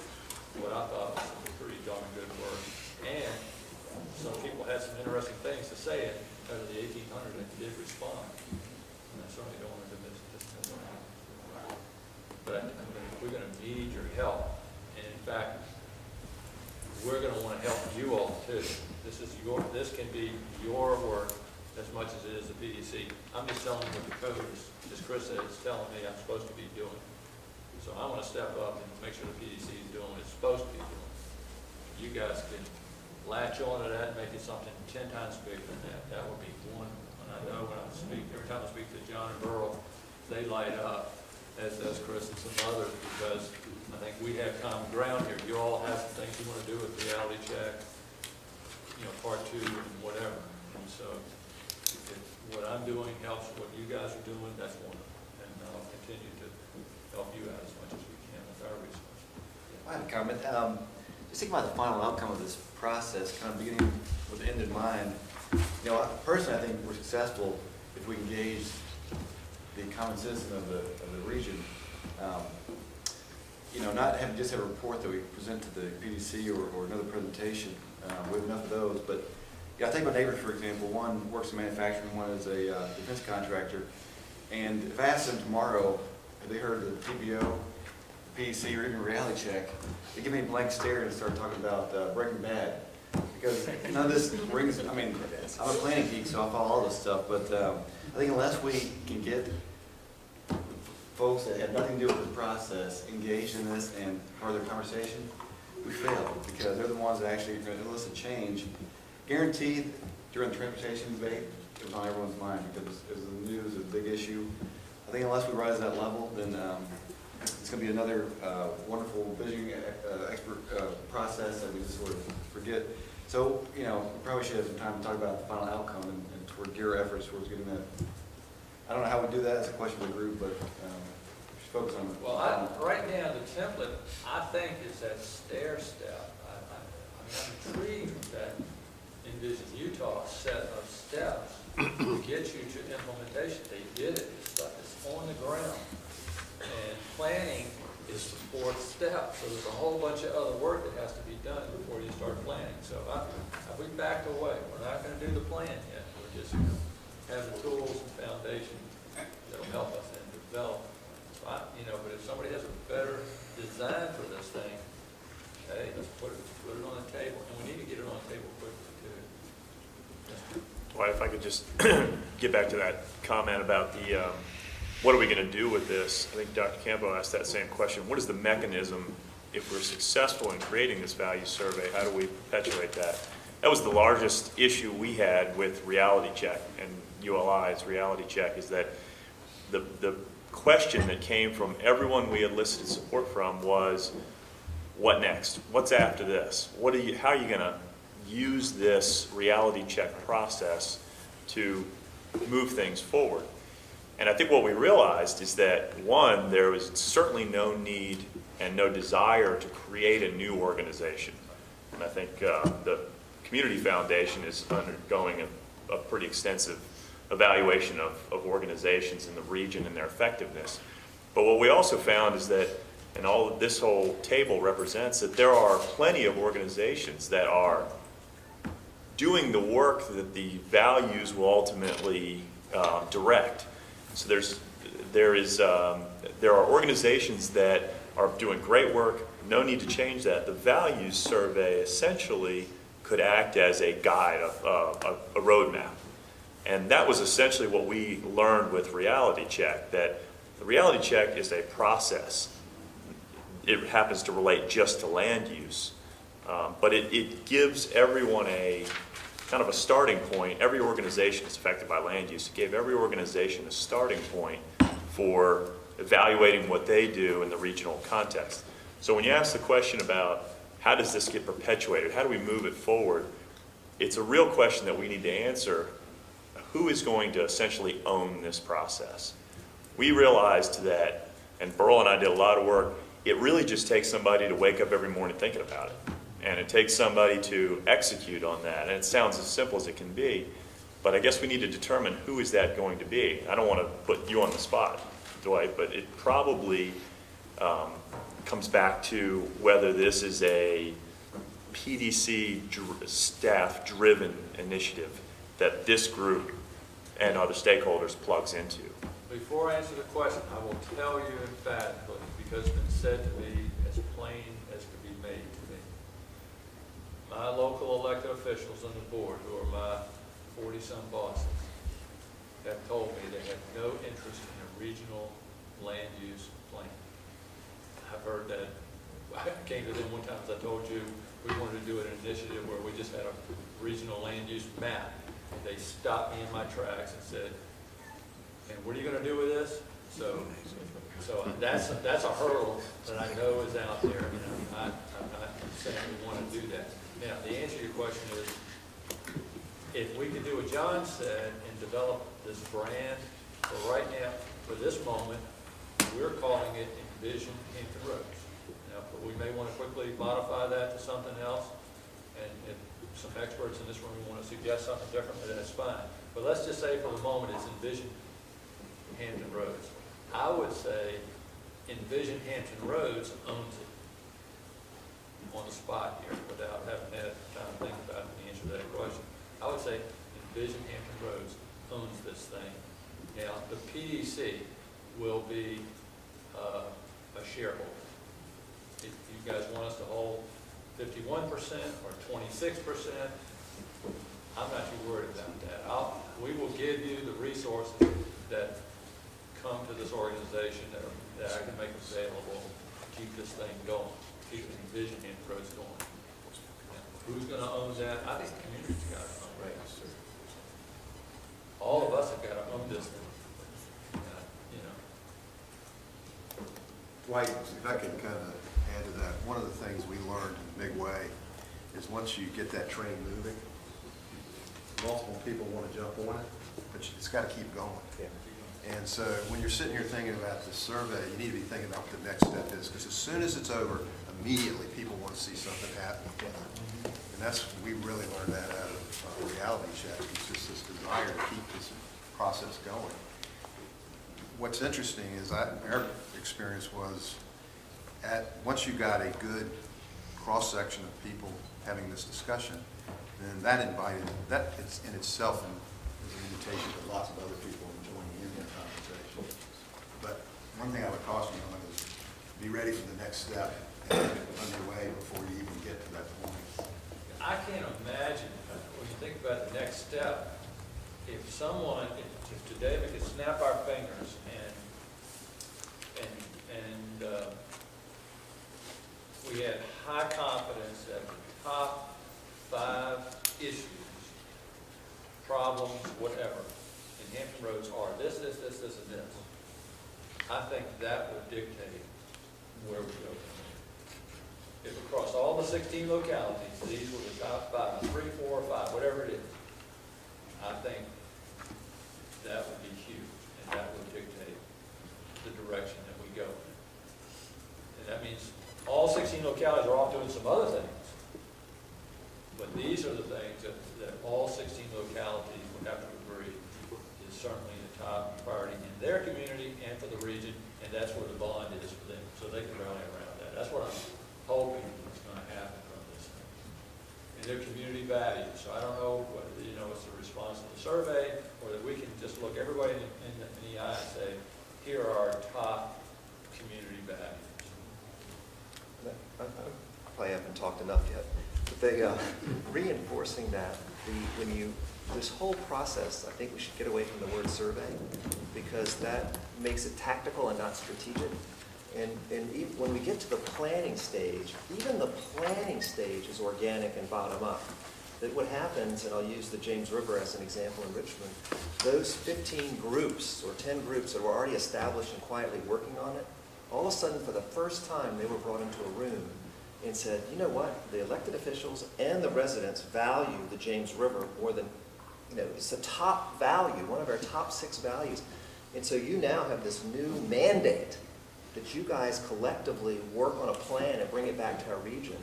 what I thought was some pretty darn good work. And some people had some interesting things to say, and out of the 1,800 that did respond. And I certainly don't want to dismiss that. But we're going to need your help. And in fact, we're going to want to help you all too. This can be your work as much as it is the PDC. I'm just telling you what the code is, as Chris said, it's telling me I'm supposed to be doing. So I want to step up and make sure the PDC is doing what it's supposed to be doing. You guys can latch on to that and make it something 10 times bigger than that. That would be one. And I know when I speak, every time I speak to John and Burl, they light up, as does Chris and some others, because I think we have common ground here. You all have some things you want to do with reality check, part 2 and whatever. And so if what I'm doing helps what you guys are doing, that's wonderful. And I'll continue to help you out as much as we can with our resources. I have a comment. just think about the final outcome of this process, kind of beginning with the end in mind. You know, personally, I think we're successful if we engage the common citizen of the region. You know, not just have a report that we present to the PDC or another presentation. We have enough of those, but yeah, I think my neighbors, for example, one works in manufacturing, one is a defense contractor, and if I asked them tomorrow, have they heard of the TBO, the PDC, or even reality check, they give me a blank stare and start talking about Breaking Bad, because none of this rings. I mean, I'm a planning geek, so I follow all this stuff, but I think unless we can get folks that have nothing to do with this process engaged in this and part of their conversation, we fail, because they're the ones that actually are going to elicit change. Guaranteed, during the transportation debate, it was on everyone's mind because it was the news, it was a big issue. I think unless we rise to that level, then it's going to be another wonderful visioning expert process that we just sort of forget. So, you know, we probably should have some time to talk about the final outcome and toward gear efforts towards getting that. I don't know how we do that. It's a question for the group, but we should focus on it. Well, right now, the template, I think, is that stair step. I'm intrigued with that Envision Utah set of steps to get you to implementation. They did it. It's on the ground. And planning is the fourth step. So there's a whole bunch of other work that has to be done before you start planning. So we backed away. We're not going to do the plan yet. We're just going to have the tools and foundation that will help us and develop. But if somebody has a better design for this thing, hey, let's put it on the table. And we need to get it on the table quickly, too. Well, if I could just get back to that comment about the, what are we going to do with this? I think Dr. Campo asked that same question. What is the mechanism, if we're successful in creating this value survey, how do we perpetuate that? That was the largest issue we had with reality check and ULI's reality check, is that the question that came from everyone we elicited support from was, what next? What's after this? How are you going to use this reality check process to move things forward? And I think what we realized is that, one, there was certainly no need and no desire to create a new organization. And I think the Community Foundation is undergoing a pretty extensive evaluation of organizations in the region and their effectiveness. But what we also found is that, and all of this whole table represents, that there are plenty of organizations that are doing the work that the values will ultimately direct. So there are organizations that are doing great work, no need to change that. The values survey essentially could act as a guide, a roadmap. And that was essentially what we learned with reality check, that the reality check is a process. It happens to relate just to land use, but it gives everyone a kind of a starting point. Every organization is affected by land use. It gave every organization a starting point for evaluating what they do in the regional context. So when you ask the question about how does this get perpetuated, how do we move it forward, it's a real question that we need to answer. Who is going to essentially own this process? We realized that, and Burl and I did a lot of work, it really just takes somebody to wake up every morning thinking about it. And it takes somebody to execute on that. And it sounds as simple as it can be, but I guess we need to determine who is that going to be. I don't want to put you on the spot, Dwight, but it probably comes back to whether this is a PDC staff-driven initiative that this group and other stakeholders plugs into. Before I answer the question, I will tell you emphatically, because it's been said to me as plain as could be made to me. My local elected officials on the board, who are my 40-some bosses, have told me they have no interest in a regional land use plan. I've heard that. I came to them one time, as I told you, we wanted to do an initiative where we just had a regional land use map. And they stopped me in my tracks and said, and what are you going to do with this? So that's a hurdle that I know is out there. I'm not saying we want to do that. Now, the answer to your question is, if we could do what John said and develop this brand, for right now, for this moment, we're calling it Envision Hampton Roads. know, but we may want to quickly modify that to something else. And if some experts in this room want to suggest something different, that's fine. But let's just say for the moment it's Envision Hampton Roads. I would say Envision Hampton Roads owns it on the spot here without having had time to think about the answer to that question. I would say Envision Hampton Roads owns this thing. Now, the PDC will be a shareholder. If you guys want us to hold 51% or 26%, I'm not too worried about that. We will give you the resources that come to this organization that I can make available to keep this thing going, keep Envision Hampton Roads going. Now, who's going to own that? I think the community's got to own it. All of us have got to own this thing. You know. Dwight, if I can kind of add to that, one of the things we learned in a big way is once you get that train moving, multiple people want to jump on it, but it's got to keep going. Yeah. And so when you're sitting here thinking about this survey, you need to be thinking about what the next step is, because as soon as it's over, immediately people want to see something happen. And we really learned that out of Reality Check. It's just this desire to keep this process going. What's interesting is our experience was once you got a good cross-section of people having this discussion, then that it's in itself is an invitation to lots of other people joining in that conversation. But one thing I would caution you on is be ready for the next step and get it underway before you even get to that point. I can't imagine, when you think about the next step, if today we could snap our fingers and we had high confidence that the top 5 issues, problems, whatever, in Hampton Roads are this, and this. I think that would dictate where we go from here. If across all the 16 localities, these were the top 5, 3, 4, or 5, whatever it is, I think that would be huge, and that would dictate the direction that we go. And that means all 16 localities are off doing some other things. But these are the things that all 16 localities would have to agree is certainly the top priority in their community and for the region, and that's where the bond is for them, so they can rally around that. That's what I'm hoping is going to happen from this thing. And their community values. So I don't know whether, it's a response to the survey, or that we can just look everybody in the eye and say, here are our top community values. I probably haven't talked enough yet, but reinforcing that, this whole process, I think we should get away from the word survey, because that makes it tactical and not strategic. And even when we get to the planning stage, even the planning stage is organic and bottom up. That what happens, and I'll use the James River as an example in Richmond, those 15 groups or 10 groups that were already established and quietly working on it, all of a sudden for the first time they were brought into a room and said, you know what, the elected officials and the residents value the James River more than, it's a top value, one of our top 6 values. And so you now have this new mandate that you guys collectively work on a plan and bring it back to our region.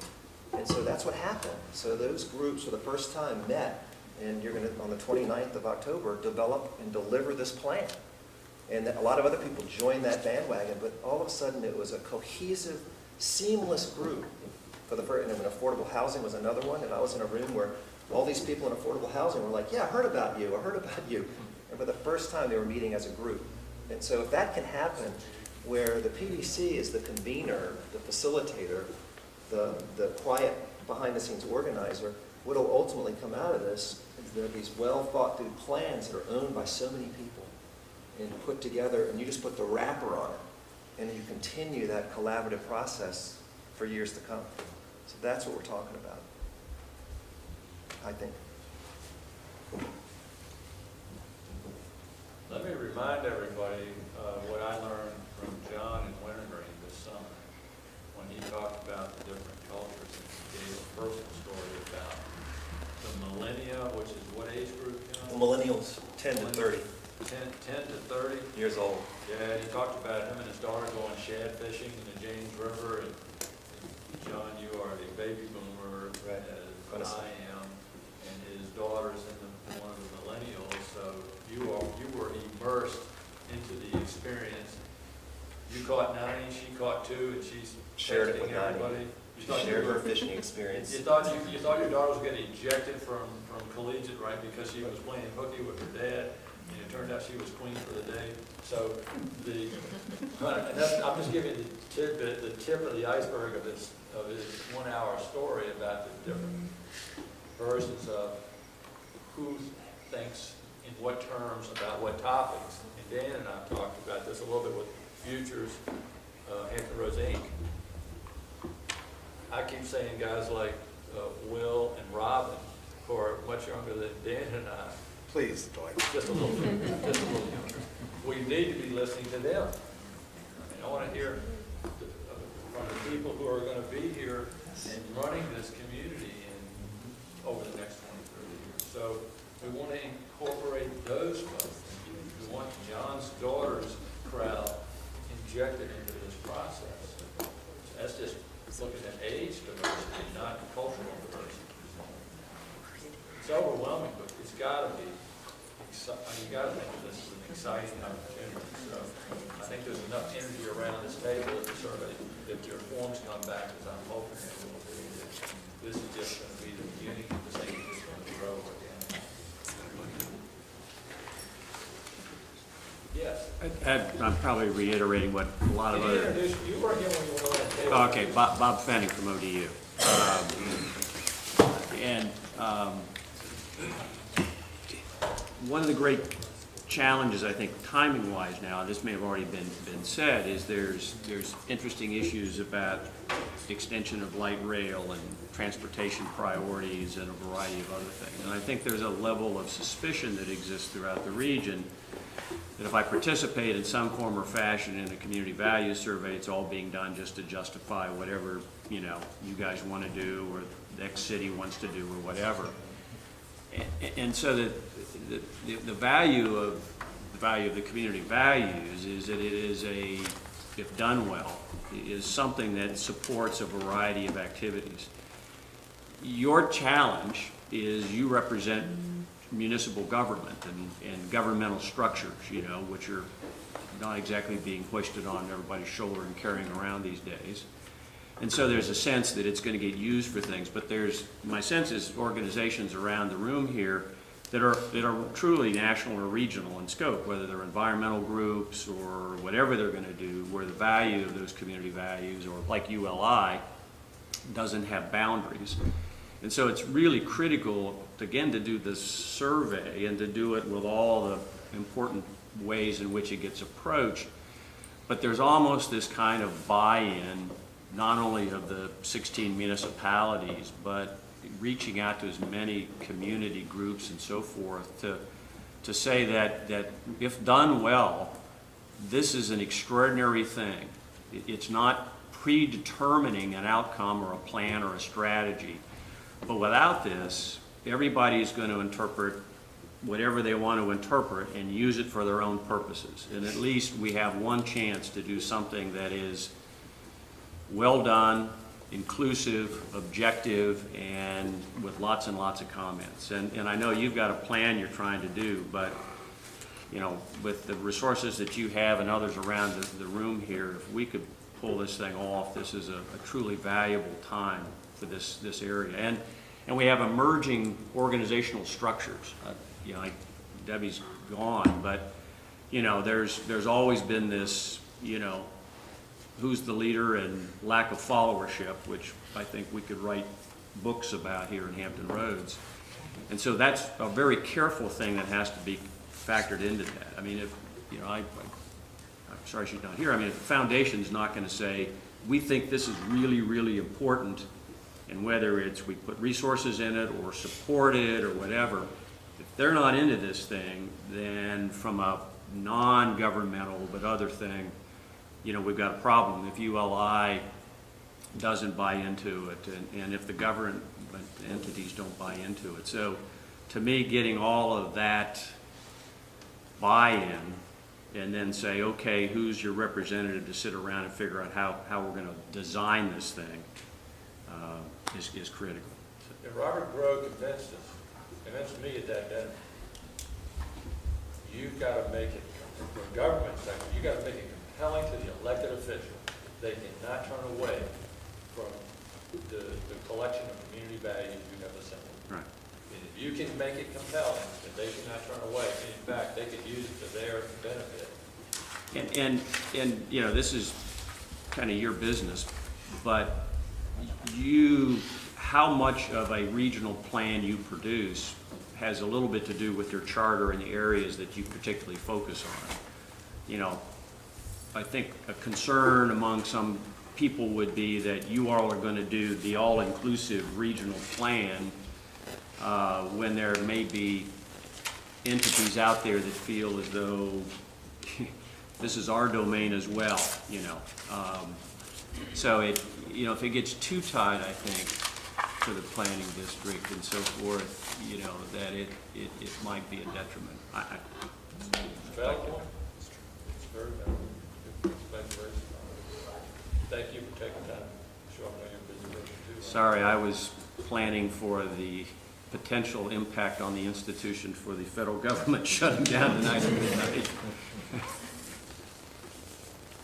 And so that's what happened. So those groups for the first time met, and you're going to, on the 29th of October, develop and deliver this plan. And a lot of other people joined that bandwagon, but all of a sudden it was a cohesive, seamless group. For the first, and affordable housing was another one, and I was in a room where all these people in affordable housing were like, yeah, I heard about you. And for the first time they were meeting as a group. And so if that can happen, where the PDC is the convener, the facilitator, the quiet behind-the-scenes organizer, what will ultimately come out of this is there are these well-thought-through plans that are owned by so many people and put together, and you just put the wrapper on it, and you continue that collaborative process for years to come. So that's what we're talking about, I think. Let me remind everybody what I learned from John in Wintergreen this summer when he talked about the different cultures and gave a personal story about the millennia, which is what age group, John? Millennials, 10 to 30. 10 to 30? Years old. Yeah, he talked about him and his daughter going shad fishing in the James River, and John, you are a baby boomer, as I am, and his daughter's one of the millennials, so you were immersed into the experience. You caught 90, she caught 2, and she's Shared it with texting everybody. 90. Shared her fishing experience. You thought your daughter was getting ejected from collegiate, right, because she was playing hooky with her dad, and it turned out she was queen for the day. So I'm just giving you the tip of the iceberg of his 1 hour story about the different versions of who thinks in what terms about what topics. And Dan and I talked about this a little bit with Futures, Hampton Roads Inc. I keep saying guys like Will and Robin, who are much younger than Dan and I. Please, Dwight. Just a little younger. We need to be listening to them. I mean, I want to hear from the people who are going to be here and running this community over the next 20, 30 years. So we want to incorporate those folks. We want John's daughter's crowd injected into this process. So that's just looking at age diversity, not cultural diversity. It's overwhelming, but it's got to be. You got to think of this as an exciting opportunity. So I think there's enough energy around this table if the survey, if your forms come back, as I'm hoping they will be, that this is just going to be the beginning of this thing is going to grow again. Yes. I'm probably reiterating what a lot of other... You were here when you were on that table. Okay, Bob Fenning from ODU. One of the great challenges, I think, timing-wise now, and this may have already been said, is there's interesting issues about extension of light rail and transportation priorities and a variety of other things. And I think there's a level of suspicion that exists throughout the region that if I participate in some form or fashion in a community values survey, it's all being done just to justify whatever, you guys want to do or the next city wants to do or whatever. And so the value of the community values is that it is if done well, is something that supports a variety of activities. Your challenge is you represent municipal government and governmental structures, which are not exactly being hoisted on everybody's shoulder and carrying around these days. And so there's a sense that it's going to get used for things, but my sense is organizations around the room here that are truly national or regional in scope, whether they're environmental groups or whatever they're going to do, where the value of those community values, or like ULI, doesn't have boundaries. And so it's really critical, again, to do this survey and to do it with all the important ways in which it gets approached. But there's almost this kind of buy-in, not only of the 16 municipalities, but reaching out to as many community groups and so forth to say that if done well, this is an extraordinary thing. It's not predetermining an outcome or a plan or a strategy. But without this, everybody is going to interpret whatever they want to interpret and use it for their own purposes. And at least we have one chance to do something that is well done, inclusive, objective, and with lots and lots of comments. And I know you've got a plan you're trying to do, but with the resources that you have and others around the room here, if we could pull this thing off, this is a truly valuable time for this area. And we have emerging organizational structures. Debbie's gone, but there's always been this, who's the leader and lack of followership, which I think we could write books about here in Hampton Roads. And so that's a very careful thing that has to be factored into that. I mean, I'm sorry she's not here. I mean, if the foundation's not going to say, we think this is really, really important, and whether it's we put resources in it or support it or whatever, if they're not into this thing, then from a non-governmental but other thing, we've got a problem. If ULI doesn't buy into it, and if the government entities don't buy into it. So to me, getting all of that buy-in and then say, okay, who's your representative to sit around and figure out how we're going to design this thing, is critical. And Robert Grove convinced me at that dinner, you've got to make it, for government sector, you've got to make it compelling to the elected official. They cannot turn away from the collection of community values you have assembled. Right. And if you can make it compelling, then they cannot turn away. In fact, they could use it to their benefit. And you know, this is kind of your business, but how much of a regional plan you produce has a little bit to do with your charter and the areas that you particularly focus on. You know, I think a concern among some people would be that you all are going to do the all-inclusive regional plan when there may be entities out there that feel as though this is our domain as well, you know. So you know, if it gets too tight, I think, to the planning district and so forth, you know, that it might be a detriment. Valuable. It's very valuable. Thank you for taking time to show up on your busy work too. Sorry, I was planning for the potential impact on the institution for the federal government shutting down tonight at midnight.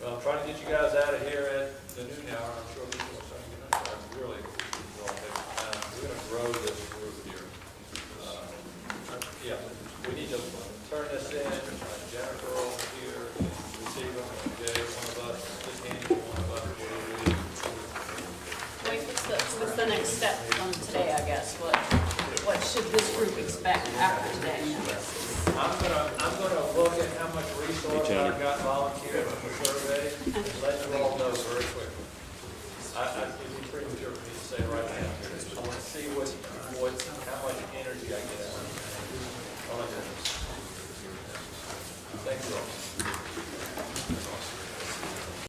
Well, I'm trying to get you guys out of here at the noon hour. I'm sure people are starting to get up. Really, we're going to grow this group here. Yeah, we need to turn this in. Jennifer over here, receive them. Jay, one of us, Andy, one of us. Wait, what's the next step from today, I guess? What should this group expect after today? I'm gonna look at how much resource I've got volunteered for the survey, and let you all know very quickly. It'd be premature for me to say right now.